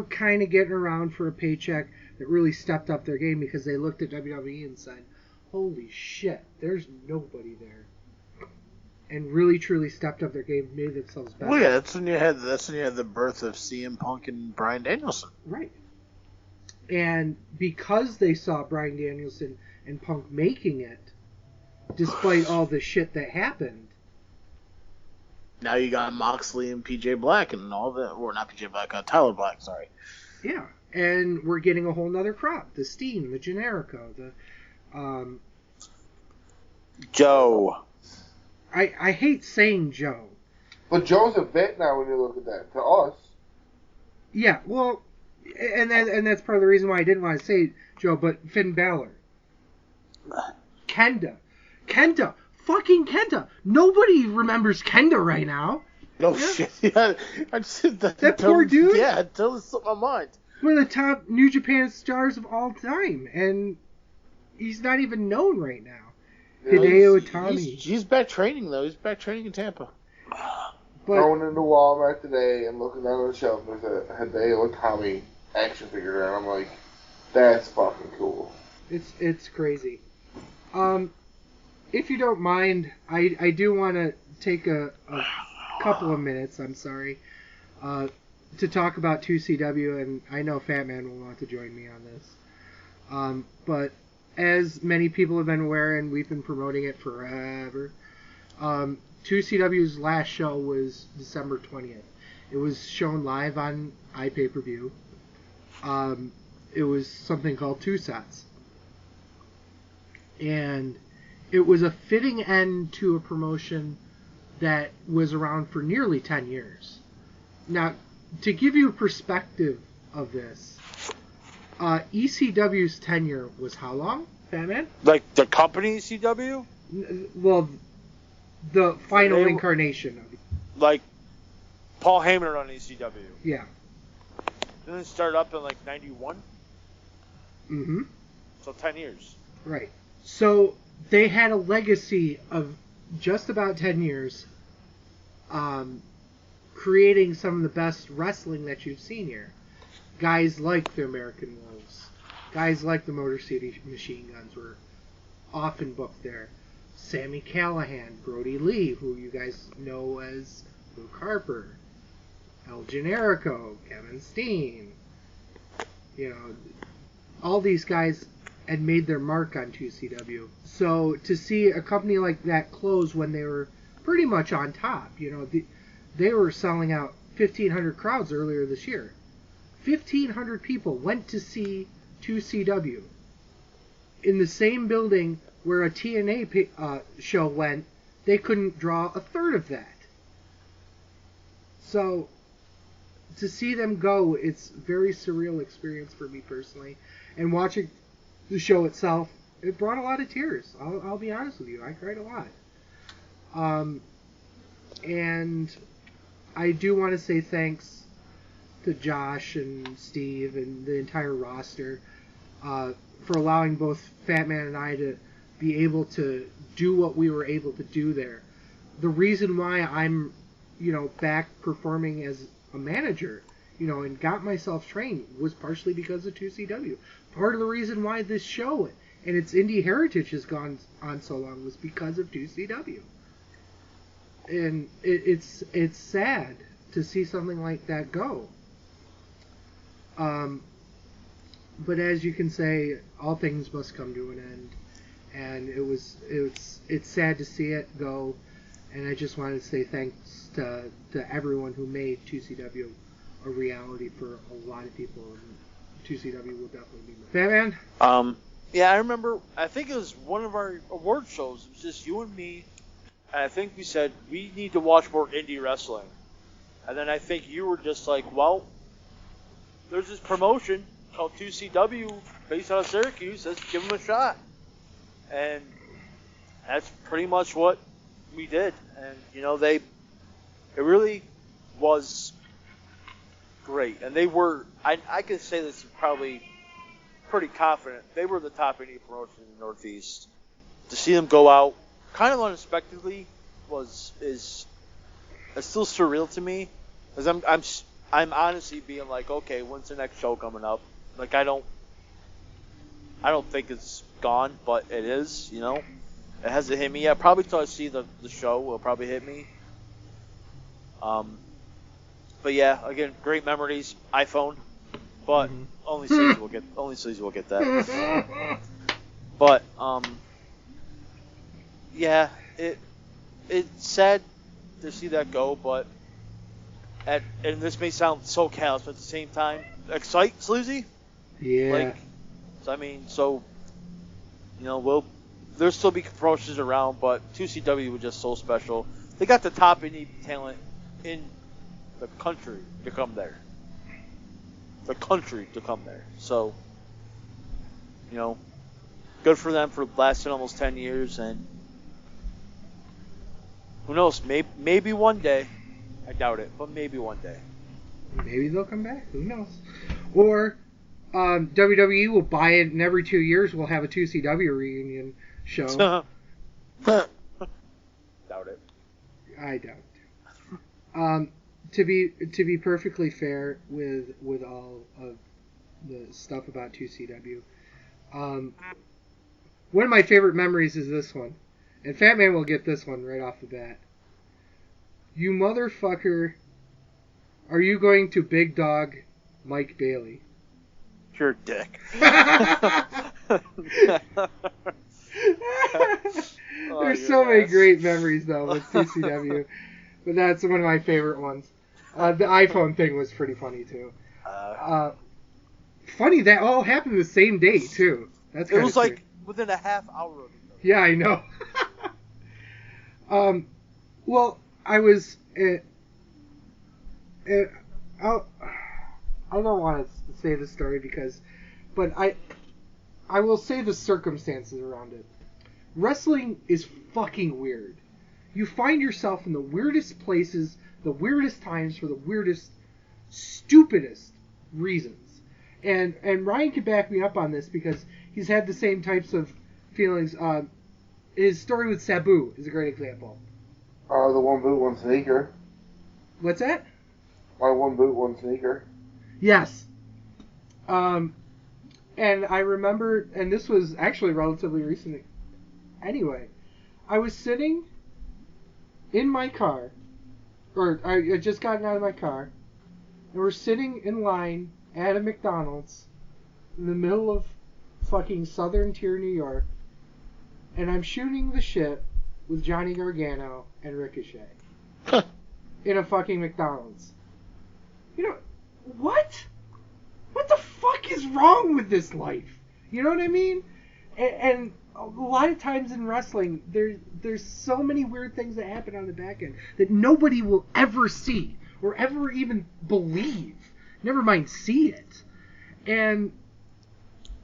kind of getting around for a paycheck, that really stepped up their game because they looked at WWE and said, holy shit, there's nobody there. And really truly stepped up their game, made themselves better. Well, yeah, that's when you had the birth of CM Punk and Bryan Danielson. Right. And because they saw Bryan Danielson and Punk making it, despite all the shit that happened. Now you got Moxley and PJ Black and all that, or not PJ Black, Tyler Black, sorry. Yeah, and we're getting a whole nother crop. The Steen, the Generico, the... Joe. I hate saying Joe. But Joe's a vet now when you look at that, to us. Yeah, well, and that's part of the reason why I didn't want to say Joe, but Finn Balor. Kenta. Fucking Kenta. Nobody remembers Kenta right now. No shit. Yeah, I just that poor dude. Yeah, until it slipped my mind. One of the top New Japan stars of all time, and he's not even known right now. Hideo Itami. He's back training though. He's back training in Tampa. But, going into Walmart today and looking down on the shelf, there's a Hideo Itami action figure, and I'm like, that's fucking cool. It's crazy. If you don't mind, I do want to take a couple of minutes, I'm sorry, to talk about 2CW, and I know Fatman will want to join me on this. But as many people have been aware, and we've been promoting it forever, 2CW's last show was December 20th. It was shown live on iPay-per-view. It was something called Two Sets. And it was a fitting end to a promotion that was around for nearly 10 years. Now, to give you a perspective of this, ECW's tenure was how long, Fatman? Like the company ECW? Well, the final incarnation of it. Like Paul Heyman on ECW. Yeah. Didn't it start up in like 91? Mm-hmm. So 10 years. Right. So they had a legacy of just about 10 years creating some of the best wrestling that you've seen here. Guys like the American Wolves, guys like the Motor City Machine Guns were often booked there. Sammy Callahan, Brody Lee, who you guys know as Luke Harper, El Generico, Kevin Steen. All these guys had made their mark on 2CW. So to see a company like that close when they were pretty much on top, they were selling out 1,500 crowds earlier this year. 1,500 people went to see 2CW in the same building where a TNA show went they couldn't draw a third of that. So to see them go, it's a very surreal experience for me personally. And watching the show itself, it brought a lot of tears. I'll be honest with you. I cried a lot. And I do want to say thanks to Josh and Steve and the entire roster for allowing both Fatman and I to be able to do what we were able to do there. The reason why I'm, back performing as a manager, and got myself trained was partially because of 2CW. Part of the reason why this show and its indie heritage has gone on so long was because of 2CW. And it's sad to see something like that go. But as you can say, all things must come to an end. And it's sad to see it go. And I just wanted to say thanks to everyone who made 2CW a reality for a lot of people. And 2CW will definitely be there. Batman? Yeah, I remember, I think it was one of our award shows. It was just you and me. And I think we said, we need to watch more indie wrestling. And then I think you were just like, well, there's this promotion called 2CW based out of Syracuse. Let's give them a shot. And that's pretty much what we did. And, it really was great. And they were, I could say this probably pretty confident, they were the top indie promotion in the Northeast. To see them go out kind of unexpectedly is still surreal to me, because I'm honestly being like, okay, when's the next show coming up? Like, I don't think it's gone, but it is. It hasn't hit me yet. Probably till I see the show will probably hit me. But yeah, again, great memories. iPhone, but only Sleazy will get that. But yeah, it's sad to see that go, but and this may sound so callous, but at the same time, excite Sleazy. Yeah. There'll still be promotions around, but 2CW was just so special. They got the top indie talent in the country to come there. So, good for them for lasting almost 10 years, and who knows, maybe one day, I doubt it, but maybe one day. Maybe they'll come back, who knows. Or WWE will buy it, and every 2 years we'll have a 2CW reunion show. Doubt it. I doubt. To be perfectly fair with all of the stuff about 2CW, one of my favorite memories is this one, and Fatman will get this one right off the bat. You motherfucker, are you going to big dog Mike Bailey? You're a dick. There's so many great memories though with 2CW, but that's one of my favorite ones. The iPhone thing was pretty funny too. Funny that all happened the same day too. It was like within a half hour of it. Yeah, I know. Well, I was. I don't want to say the story but I will say the circumstances around it. Wrestling is fucking weird. You find yourself in the weirdest places, the weirdest times, for the weirdest, stupidest reasons. And Ryan can back me up on this because he's had the same types of feelings. His story with Sabu is a great example. The one boot, one sneaker. What's that? My one boot, one sneaker. Yes. And I remember, and this was actually relatively recent. Anyway, I was sitting in my car, or I had just gotten out of my car, and we're sitting in line at a McDonald's in the middle of fucking Southern Tier, New York, and I'm shooting the shit with Johnny Gargano and Ricochet in a fucking McDonald's. What? What the fuck is wrong with this life? You know what I mean? And a lot of times in wrestling, there's so many weird things that happen on the back end that nobody will ever see or ever even believe. Never mind see it. And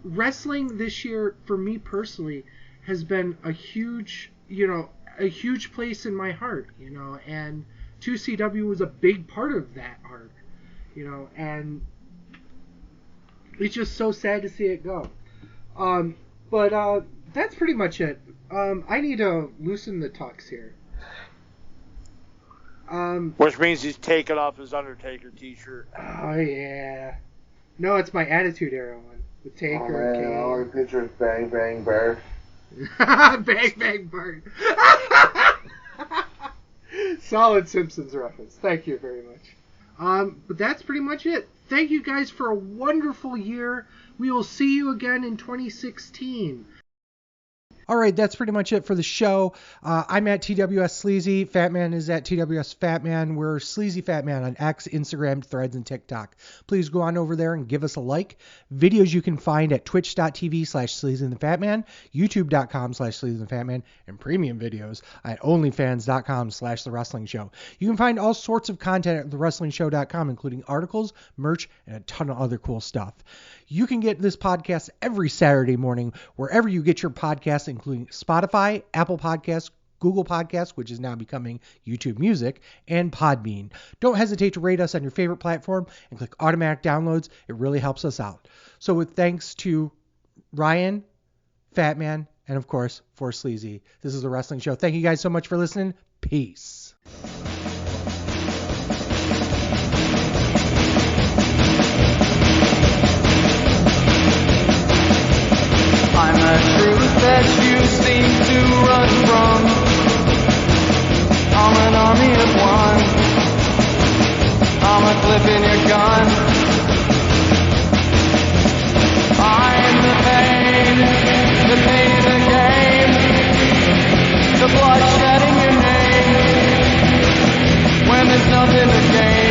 wrestling this year, for me personally, has been a huge place in my heart, and 2CW was a big part of that heart, and it's just so sad to see it go. But that's pretty much it. I need to loosen the tux here. Which means he's taking off his Undertaker t-shirt. Oh, yeah. No, it's my Attitude Era one. With Taker and Kane. The only picture is Bang Bang Bear. Bang Bang Bird. Solid Simpsons reference. Thank you very much. But that's pretty much it. Thank you guys for a wonderful year. We will see you again in 2016. All right, that's pretty much it for the show. I'm at TWS Sleazy. Fatman is at TWS Fatman. We're SleazyFatman on X, Instagram, Threads, and TikTok. Please go on over there and give us a like. Videos you can find at twitch.tv/SleazyTheFatman, youtube.com/SleazyTheFatman, and premium videos at onlyfans.com/The Wrestling Show. You can find all sorts of content at thewrestlingshow.com, including articles, merch, and a ton of other cool stuff. You can get this podcast every Saturday morning wherever you get your podcasts, including Spotify, Apple Podcasts, Google Podcasts, which is now becoming YouTube Music, and Podbean. Don't hesitate to rate us on your favorite platform and click automatic downloads. It really helps us out. So with thanks to Ryan, Fatman, and of course, for Sleazy, this is The Wrestling Show. Thank you guys so much for listening. Peace. I'm a truth that you seem to run from. I'm an army of one. I'm a clip in your gun. I'm the pain in the game. The blood shedding your name. When there's nothing to gain.